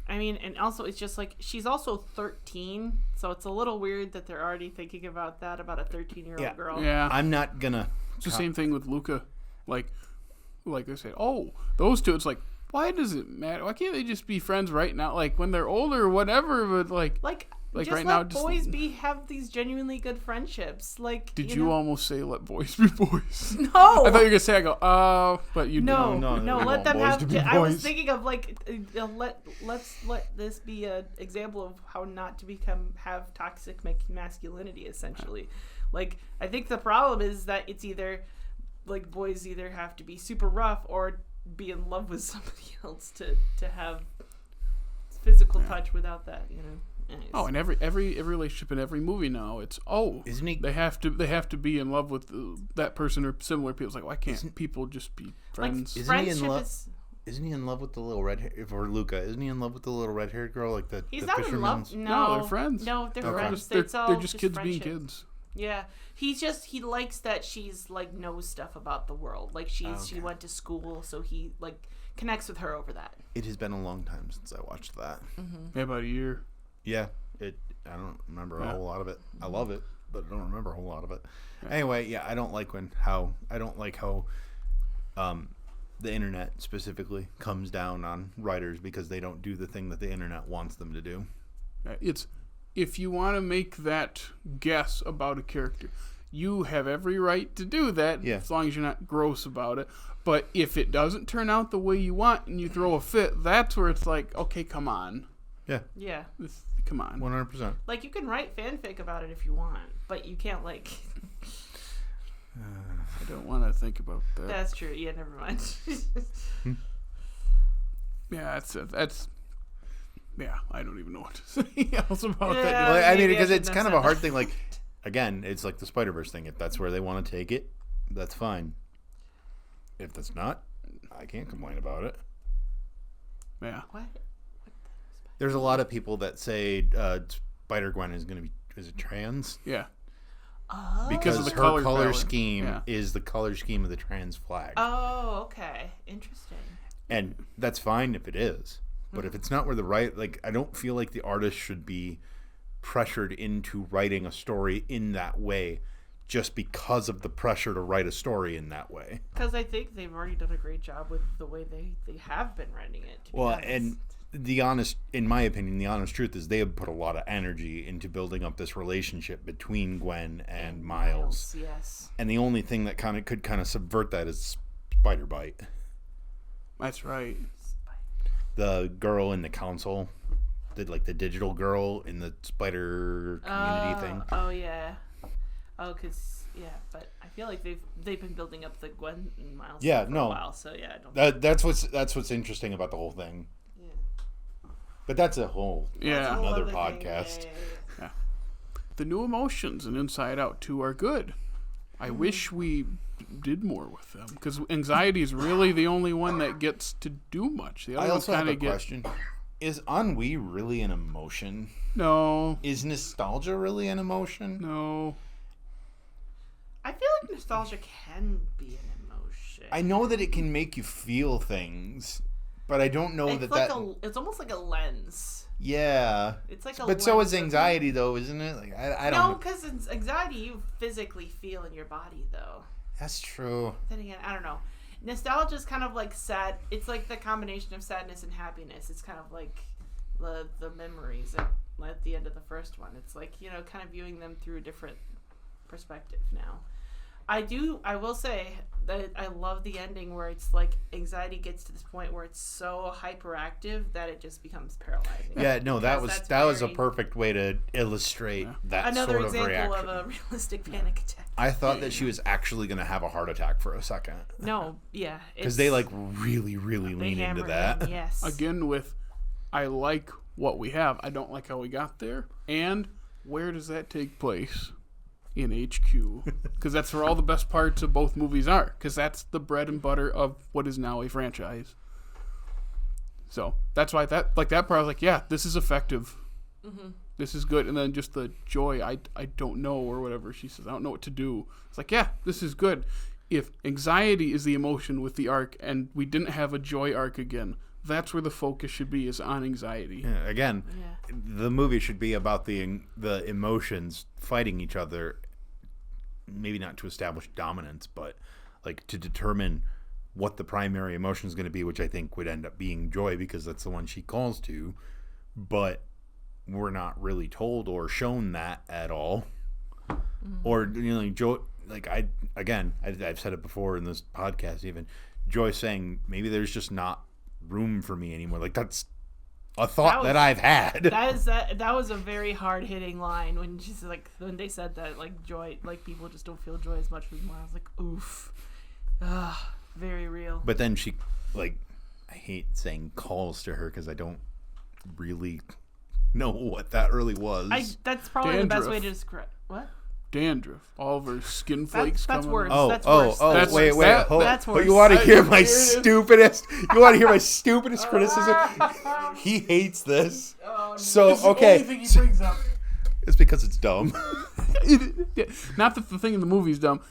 I mean, and also it's just she's also 13, so it's a little weird that they're already thinking about that, about a 13-year-old girl. Yeah. I'm not gonna. It's the same thing with Luca. Like they say, oh, those two, it's why does it matter? Why can't they just be friends right now? When they're older or whatever, but just right let now, boys have these genuinely good friendships. Did you almost say let boys be boys? No, I thought you were gonna say but you no. Let them have. I was thinking of let's let this be an example of how not to have toxic masculinity. Essentially, I think the problem is that it's either boys either have to be super rough or be in love with somebody else to have physical touch without that, you know. Anyways. Oh, and every relationship in every movie now, it's Isn't he? they have to be in love with that person or similar people. It's like, why can't people just be friends? Like, Isn't he in friendship love? is... Isn't he in love with the little red for Luca? Isn't he in love with the little red haired girl, like the He's the not in fisherman's? love. No, they're friends. No, they're Okay. friends. They're It's all they're just kids friendship. being kids. Yeah, he likes that she's like knows stuff about the world. Like she went to school, so he like connects with her over that. It has been a long time since I watched that. Yeah, about a year. Yeah, I don't remember a whole lot of it. I love it, but I don't remember a whole lot of it. Anyway, yeah, I don't like how the internet specifically comes down on writers because they don't do the thing that the internet wants them to do. It's if you want to make that guess about a character, you have every right to do that as long as you're not gross about it. But if it doesn't turn out the way you want and you throw a fit, that's where it's like, okay, come on. Yeah. Come on. 100%. Like you can write fanfic about it if you want, but you can't like. I don't want to think about that. That's true. Yeah, never mind. Yeah, that's. Yeah, I don't even know what to say else about that. Yeah. Well, I mean, maybe I because it's shouldn't kind of have a said hard thing. Like, again, it's like the Spider-Verse thing. If that's where they want to take it, that's fine. If that's not, I can't complain about it. Yeah. What? There's a lot of people that say Spider-Gwen is a trans. Yeah. Oh. Because of the her color color palette. scheme Yeah. is the color scheme of the trans flag. Oh, okay. Interesting. And that's fine if it is. But if it's not where the I don't feel like the artist should be pressured into writing a story in that way just because of the pressure to write a story in that way. Because I think they've already done a great job with the way they have been writing it. To be Well, honest. and in my opinion, the honest truth is they have put a lot of energy into building up this relationship between Gwen and Miles. Yes. And the only thing that could subvert that is Spider Bite. That's right. The girl in the council, the digital girl in the spider community thing. Oh yeah. Oh, but I feel like they've been building up the Gwen and Miles for a while. So yeah, I don't. That's what's interesting about the whole thing. Yeah. But that's a whole Yeah. Whole another other thing. podcast. Yeah. The new emotions in Inside Out 2 are good. I wish we did more with them because anxiety is really the only one that gets to do much. The other I ones also have kind a of get. question. Is ennui really an emotion? No. Is nostalgia really an emotion? No. I feel like nostalgia can be an emotion. I know that it can make you feel things, but I don't know It's it's almost like a lens. Yeah. It's like a But so lens is of- anxiety, though, isn't it? Like I don't No, know. because anxiety you physically feel in your body, though. That's true. Then again, I don't know. Nostalgia is kind of like sad. It's like the combination of sadness and happiness. It's kind of like the memories at the end of the first one. It's like, kind of viewing them through a different perspective now. I will say that I love the ending where it's like anxiety gets to this point where it's so hyperactive that it just becomes paralyzing. Yeah, no, that Because was that's a very- perfect way to illustrate that Another sort of example reaction. of a realistic panic attack. I thought that she was actually going to have a heart attack for a second. No, yeah. Because they really, really they lean into hammer that. in, yes. Again, I like what we have. I don't like how we got there. And where does that take place? In HQ. Because that's where all the best parts of both movies are. Because that's the bread and butter of what is now a franchise. So that's why that part I was like, yeah, this is effective. Mm-hmm. This is good. And then just the joy, I don't know, or whatever she says, I don't know what to do. It's like, yeah, this is good. If anxiety is the emotion with the arc and we didn't have a joy arc again, that's where the focus should be, is on anxiety. Yeah, again, Yeah. the movie should be about the emotions fighting each other, maybe not to establish dominance, but like to determine what the primary emotion is going to be, which I think would end up being joy because that's the one she calls to, but we're not really told or shown that at all. Or joy, I've said it before in this podcast, even Joy saying maybe there's just not room for me anymore. Like that's a thought that I've had. That was a very hard hitting line when she's like, when they said that, like, joy, like people just don't feel joy as much anymore. I was like, oof, very real. But then she, I hate saying calls to her because I don't really know what that really was. That's probably the best way to Dandruff. describe. What? Dandruff. All of her skin flakes That's coming worse. out. That's worse. That's wait. worse. Hold, That's but worse. you want to hear my Here it is. stupidest? You want to hear my stupidest criticism? He hates this. So It's the okay, only thing he brings up. it's because it's dumb. Yeah, not that the thing in the movie's dumb.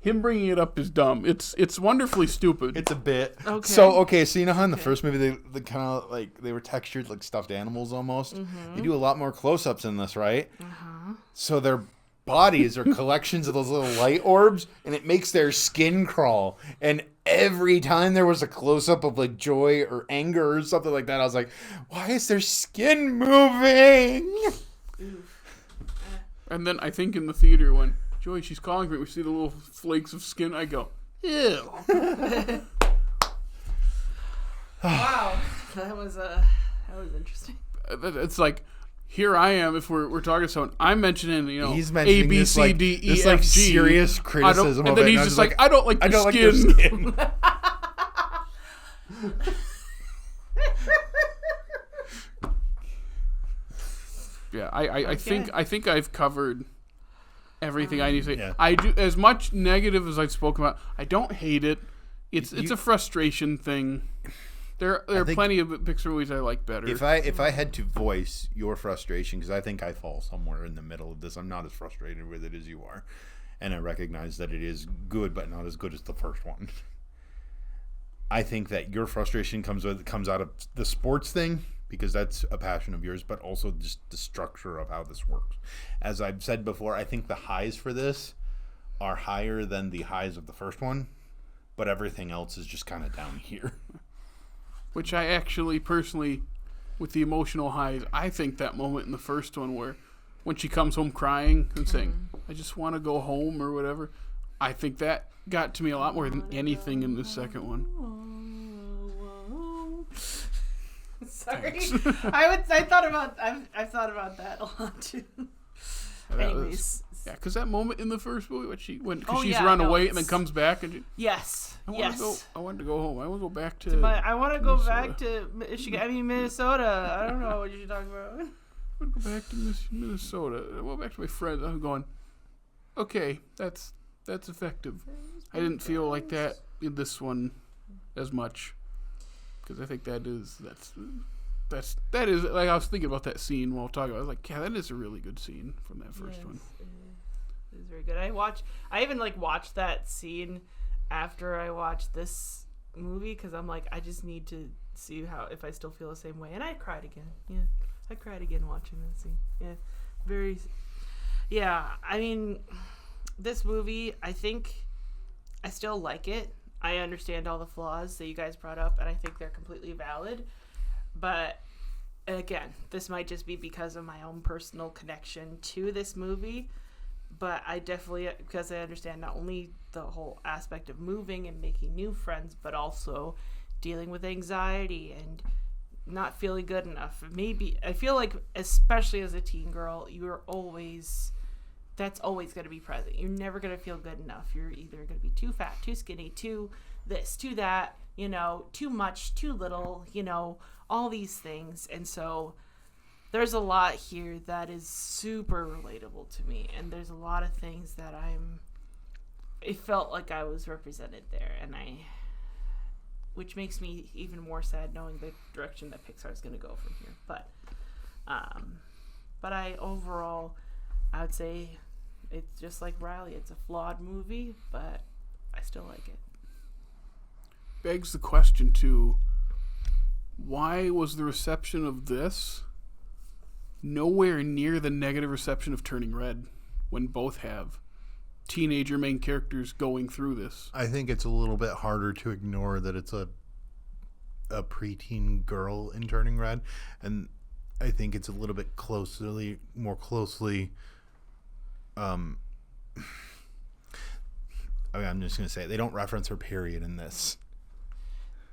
Him bringing it up is dumb. It's wonderfully stupid. It's a bit. Okay. So you know how in the first movie they kind of like they were textured like stuffed animals almost. They do a lot more close-ups in this, right? So their bodies are collections of those little light orbs, and it makes their skin crawl. And every time there was a close-up of like joy or anger or something like that, I was like, why is their skin moving? And then I think in the theater when Joey, she's calling for me, we see the little flakes of skin. I go, ew. Wow, that was interesting. It's like, here I am. If we're talking to someone, I'm mentioning He's A mentioning B this, C like, D E this, F like, G. serious I don't- criticism and of then it, he's and just I like, was I don't like I the don't like skin. their skin. Yeah, I think I've covered everything I need to say. Yeah. I do as much negative as I've spoken about. I don't hate it. It's a frustration thing. There are think- plenty of Pixar movies I like better. If I had to voice your frustration, because I think I fall somewhere in the middle of this, I'm not as frustrated with it as you are, and I recognize that it is good, but not as good as the first one. I think that your frustration comes out of the sports thing, because that's a passion of yours, but also just the structure of how this works. As I've said before, I think the highs for this are higher than the highs of the first one, but everything else is just kind of down here. Which I actually personally, with the emotional highs, I think that moment in the first one where when she comes home crying and saying, I just want to go home or whatever, I think that got to me a lot more than anything in the second one. Sorry, I've thought about that a lot too. Anyways, Yeah, because that moment in the first movie when Oh, she's yeah, run no, away and then it's- comes back and yes, I yes. want to go home. I want to go back to. I want to go Minnesota. back to Michigan. I mean Minnesota. I don't know what you're talking about. I want to go back to Minnesota. I want back to my friends. I'm going. Okay, that's effective. I didn't feel like that in this one as much because I think that is like I was thinking about that scene while talking. I was like, yeah, that is a really good scene from that first one. It was very good. I even watched that scene after I watched this movie because I'm like, I just need to see if I still feel the same way. And I cried again. Yeah, I cried again watching that scene. Yeah, yeah. I mean, this movie, I think I still like it. I understand all the flaws that you guys brought up, and I think they're completely valid. But again, this might just be because of my own personal connection to this movie. But I definitely, because I understand not only the whole aspect of moving and making new friends, but also dealing with anxiety and not feeling good enough. Maybe, I feel like, especially as a teen girl, that's always going to be present. You're never going to feel good enough. You're either going to be too fat, too skinny, too this, too that, too much, too little, all these things. And so there's a lot here that is super relatable to me. And there's a lot of things that it felt like I was represented there. Which makes me even more sad knowing the direction that Pixar is going to go from here. But I would say it's just like Riley. It's a flawed movie, but I still like it. Begs the question too, why was the reception of this nowhere near the negative reception of Turning Red when both have teenager main characters going through this? I think it's a little bit harder to ignore that it's a preteen girl in Turning Red, and I think it's a little bit more closely I'm just going to say it. They don't reference her period in this.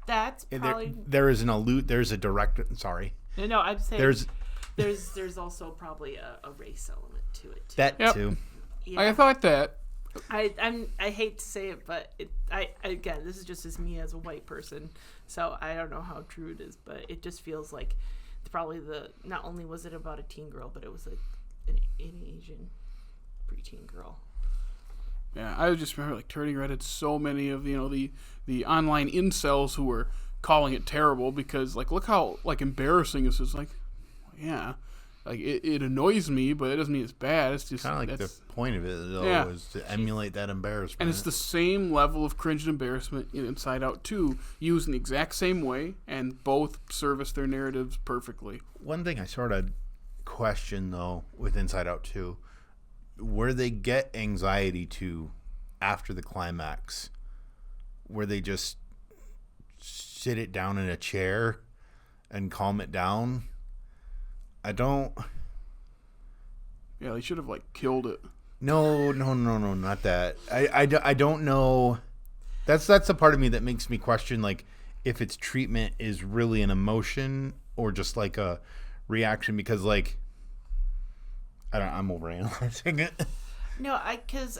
That's probably There's a direct. Sorry. no. I'm saying There's there's also probably a race element to it too. that Yep. too. Yeah. I thought that. I hate to say it, but again, this is just as me as a white person, so I don't know how true it is, but it just feels like probably not only was it about a teen girl, but it was an Asian preteen girl. Yeah, I just remember like Turning Red had so many of the online incels who were calling it terrible because like look how like embarrassing this is. Like, yeah, like it annoys me, but it doesn't mean it's bad. It's just Kind of like the point of it, though, Yeah. is to emulate that embarrassment. and it's the same level of cringe and embarrassment in Inside Out 2, used in the exact same way, and both service their narratives perfectly. One thing I sort of question, though, with Inside Out 2, where they get anxiety to after the climax, where they just sit it down in a chair and calm it down. I don't... Yeah, they should have like killed it. No, not that. I don't know. That's the part of me that makes me question, like, if its treatment is really an emotion or just like a reaction, because, like, I'm overanalyzing it. No, because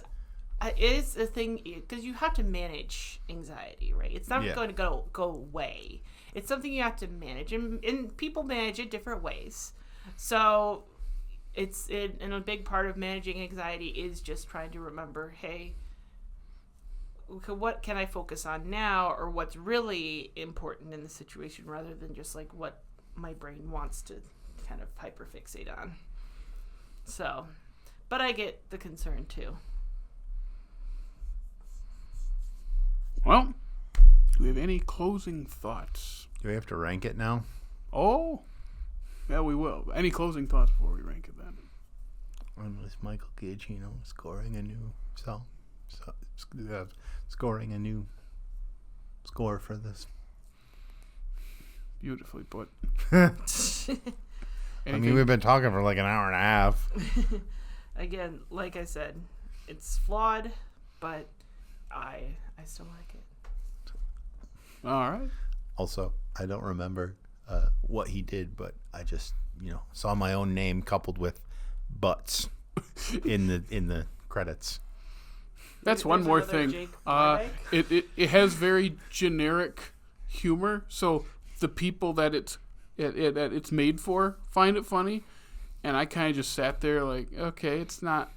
it is a thing, because you have to manage anxiety, right? It's not going to go away. It's something you have to manage, and people manage it different ways. So and a big part of managing anxiety is just trying to remember, hey, what can I focus on now, or what's really important in the situation, rather than just like what my brain wants to kind of hyperfixate on. So, but I get the concern too. Well, do we have any closing thoughts? Do we have to rank it now? Oh, yeah, we will. Any closing thoughts before we rank it then? Is Michael Giacchino scoring a new scoring a new score for this? Beautifully put. I mean, we've been talking for like an hour and a half. Again, like I said, it's flawed, but I still like it. All right. Also, I don't remember what he did, but I just saw my own name coupled with butts in the credits. That's There's one more another thing. Jake Moerdyke. It has very generic humor, so the people that it's made for find it funny, and I kind of just sat there like, okay, it's not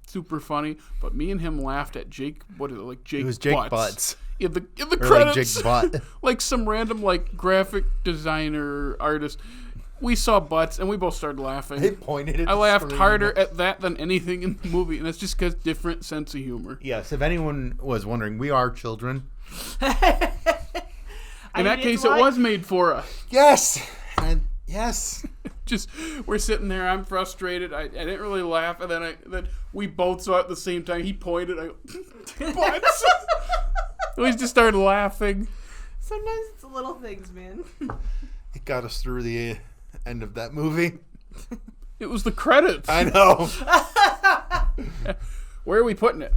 super funny, but me and him laughed at Jake. What is it, like Jake? It was Jake Butts. Butts. In the Or credits, like Jake Butt. like some random like graphic designer artist. We saw Butts and we both started laughing. They pointed at I the laughed screen. harder at that than anything in the movie, and that's just because different sense of humor. Yes, if anyone was wondering, we are children. In that case, it was made for us. Yes. Yes. Just we're sitting there. I'm frustrated. I didn't really laugh, and then we both saw it at the same time. He pointed. I go, Butts. We just started laughing. Sometimes it's the little things, man. It got us through the end of that movie. It was the credits. I know. Where are we putting it?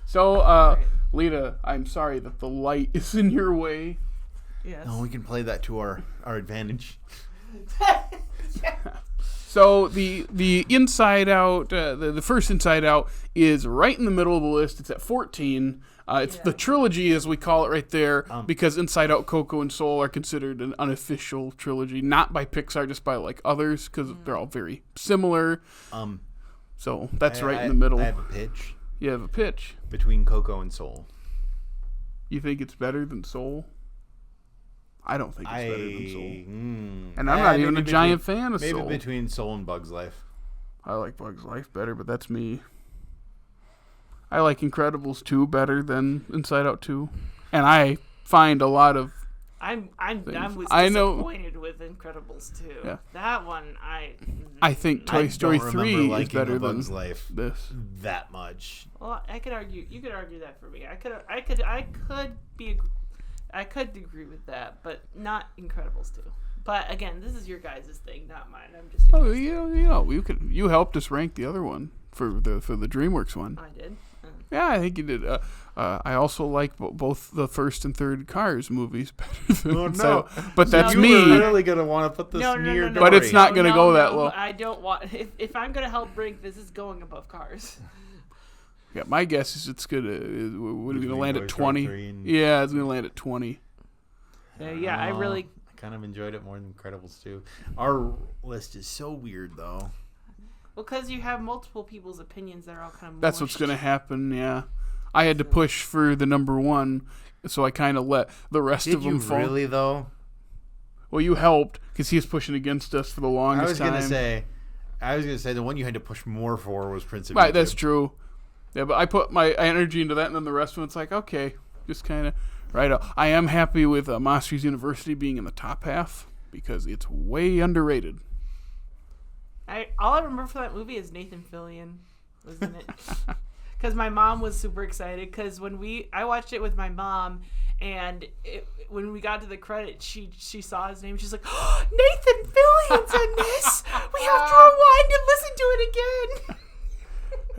So, Lita, I'm sorry that the light is in your way. Yes. No, we can play that to our advantage. So the Inside Out, the first Inside Out is right in the middle of the list. It's at 14. It's the trilogy, as we call it, right there, because Inside Out, Coco, and Soul are considered an unofficial trilogy, not by Pixar, just by like others, because they're all very similar. So that's right in the middle. I have a pitch You have a pitch. between Coco and Soul. You think it's better than Soul? I don't think it's better than Soul. And And I'm not even a giant fan of maybe Soul. between Soul and Bug's Life. I like Bug's Life better, but that's me. I like Incredibles 2 better than Inside Out 2. And I find a lot of I was I know- disappointed with Incredibles 2. Yeah. That one, I think Toy Story don't 3 remember is liking better A than Bug's Life this. that much. well, I could argue. You could argue that for me. I could agree with that, but not Incredibles 2. But again, this is your guys' thing, not mine. I'm just. Oh, interested. you helped us rank the other one for the DreamWorks one. I did. Yeah, I think you did. I also like both the first and third Cars movies better than Oh, no. so, but that's You me. were really gonna want to put this near No. But it's not No, gonna no, go that no, low. I don't want. If I'm gonna help rank, this is going above Cars. Yeah, my guess is it's gonna. What are we gonna land at Toy Story 20? 3 and- Yeah, it's gonna land at 20. Yeah, I really. kind of enjoyed it more than Incredibles 2. Our list is so weird, though. Well, because you have multiple people's opinions that are all kind of That's what's going to happen, yeah. I had to push for the number one, so I kind of let the rest of them fall. Did you really, though? Well, you helped, because he was pushing against us for the longest time. I was gonna say the one you had to push more for was Prince of Right, Egypt. that's true. Yeah, but I put my energy into that, and then the rest of it's like, okay, just kind of right out. I am happy with Monsters University being in the top half, because it's way underrated. All I remember for that movie is Nathan Fillion was in it. Because my mom was super excited. Because I watched it with my mom, and when we got to the credits, she saw his name. She's like, oh, Nathan Fillion's in this. We have to rewind and listen to it again.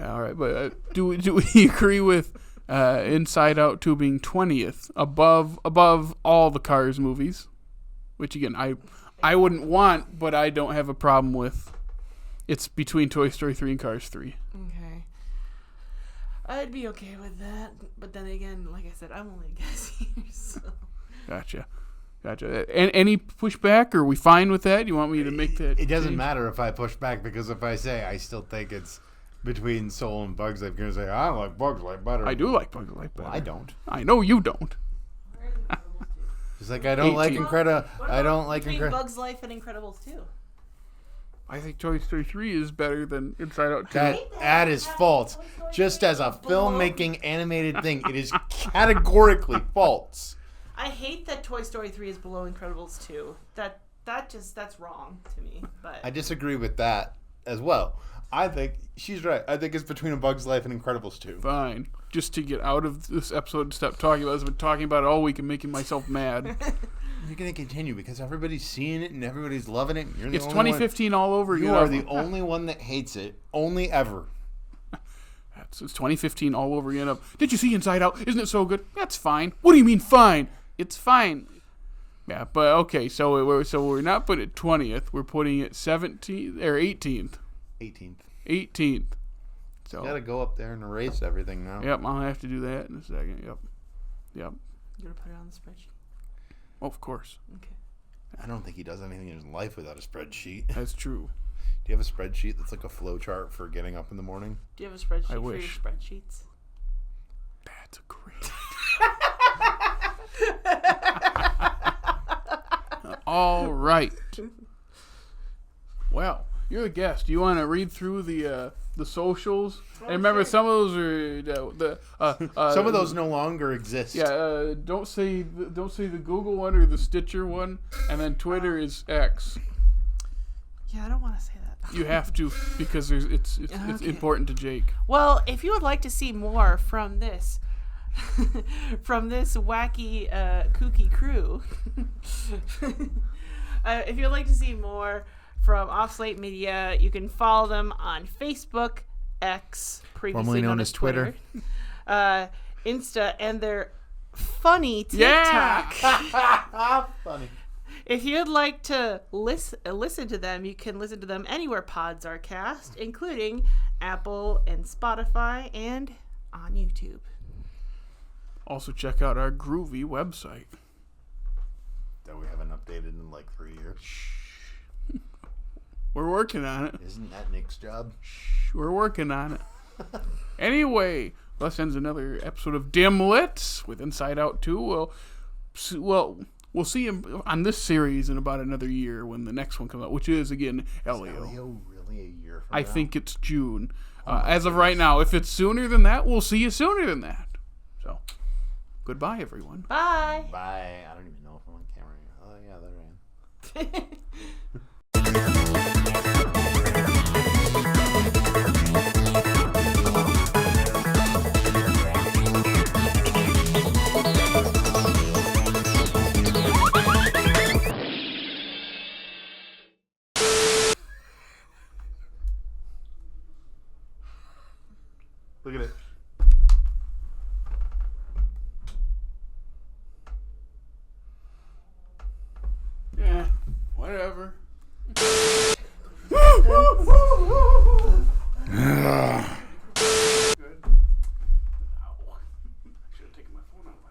All right, but do we agree with Inside Out 2 being 20th above all the Cars movies? Which again, I wouldn't want, but I don't have a problem with. It's between Toy Story 3 and Cars 3. Okay. I'd be okay with that. But then again, like I said, I'm only a guess here, so. Gotcha. And any pushback? Are we fine with that? You want me to make that? It doesn't change? matter if I push back, because if I say I still think it's between Soul and Bugs Life, you're going to say, I like Bugs Life better. I do like Bugs Life better. Well, I don't. I know you don't. Just like I don't like Incredibles. I don't like between Bugs Life and Incredibles 2. I think Toy Story 3 is better than Inside Out 2. That is false. Just as a filmmaking animated thing, it is categorically false. I hate that Toy Story 3 is below Incredibles 2. That's wrong to me. But I disagree with that as well. I think she's right. I think it's between A Bug's Life and Incredibles 2. Fine. Just to get out of this episode and stop talking about it. I've been talking about it all week and making myself mad. You're going to continue because everybody's seeing it and everybody's loving it. And you're the It's only 2015 all over again. You are the only one that hates it. Only ever. It's 2015 all over again. Did you see Inside Out? Isn't it so good? That's fine. What do you mean fine? It's fine. Yeah, but okay. So we're not putting it 20th. We're putting it 17th or 18th. 18th. So you got to go up there and erase everything now. Yep, I'll have to do that in a second. Yep. You're gonna put it on the spreadsheet. Oh, of course. Okay. I don't think he does anything in his life without a spreadsheet. That's true. Do you have a spreadsheet that's like a flow chart for getting up in the morning? Do you have a spreadsheet I for wish. your spreadsheets? That's a great. All right. Well, you're a guest. Do you want to read through the socials? And remember, some of those are some of those no longer exist. Yeah. Don't say the Google one or the Stitcher one, and then Twitter is X. Yeah, I don't want to say that. You have to because it's Okay. important to Jake. Well, if you would like to see more from this wacky kooky crew, if you'd like to see more from Off Slate Media, you can follow them on Facebook, X, previously Formerly known as Twitter, Insta, and their funny TikTok. Yeah. Funny. If you'd like to listen to them, you can listen to them anywhere pods are cast, including Apple and Spotify and on YouTube. Also, check out our groovy website. That we haven't updated in like 3 years. We're working on it. Isn't that Nick's job? We're working on it. Anyway, thus ends another episode of Dimlits with Inside Out 2. We'll see him on this series in about another year when the next one comes out, which is, again, Elio. Is Elio really a year from I now? think it's June. As of right now, if it's sooner than that, we'll see you sooner than that. So, goodbye, everyone. Bye. Bye. I don't even know if I'm on camera. Oh, yeah, there I am. Look at it. Yeah, whatever. Good. Ow. I should have taken my phone out.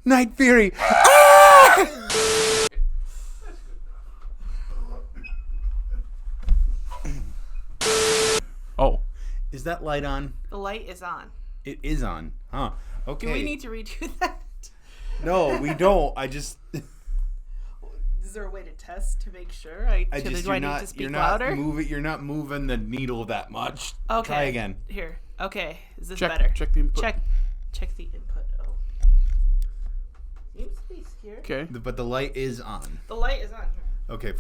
Night Fury. Oh. Is that light on? The light is on. It is on. Huh. Okay. Do we need to redo that? No, we don't. I just. Is there a way to test to make sure? Do I need to speak louder? You're not moving the needle that much. Okay. Try again. Here. Okay. Is this Check, better? check the input. Check the input. Oh. Seems to be scared. Okay. But the light is on. The light is on. Okay,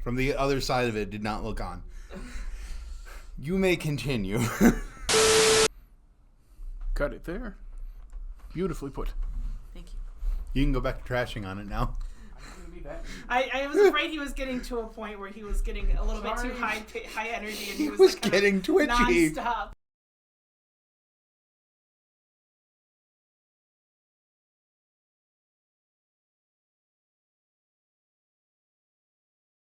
from the other side of it did not look on. You may continue. Cut it there. Beautifully put. Thank you. You can go back to trashing on it now. I was afraid he was getting to a point where he was getting a little bit too high energy and he was was like getting twitchy. nonstop.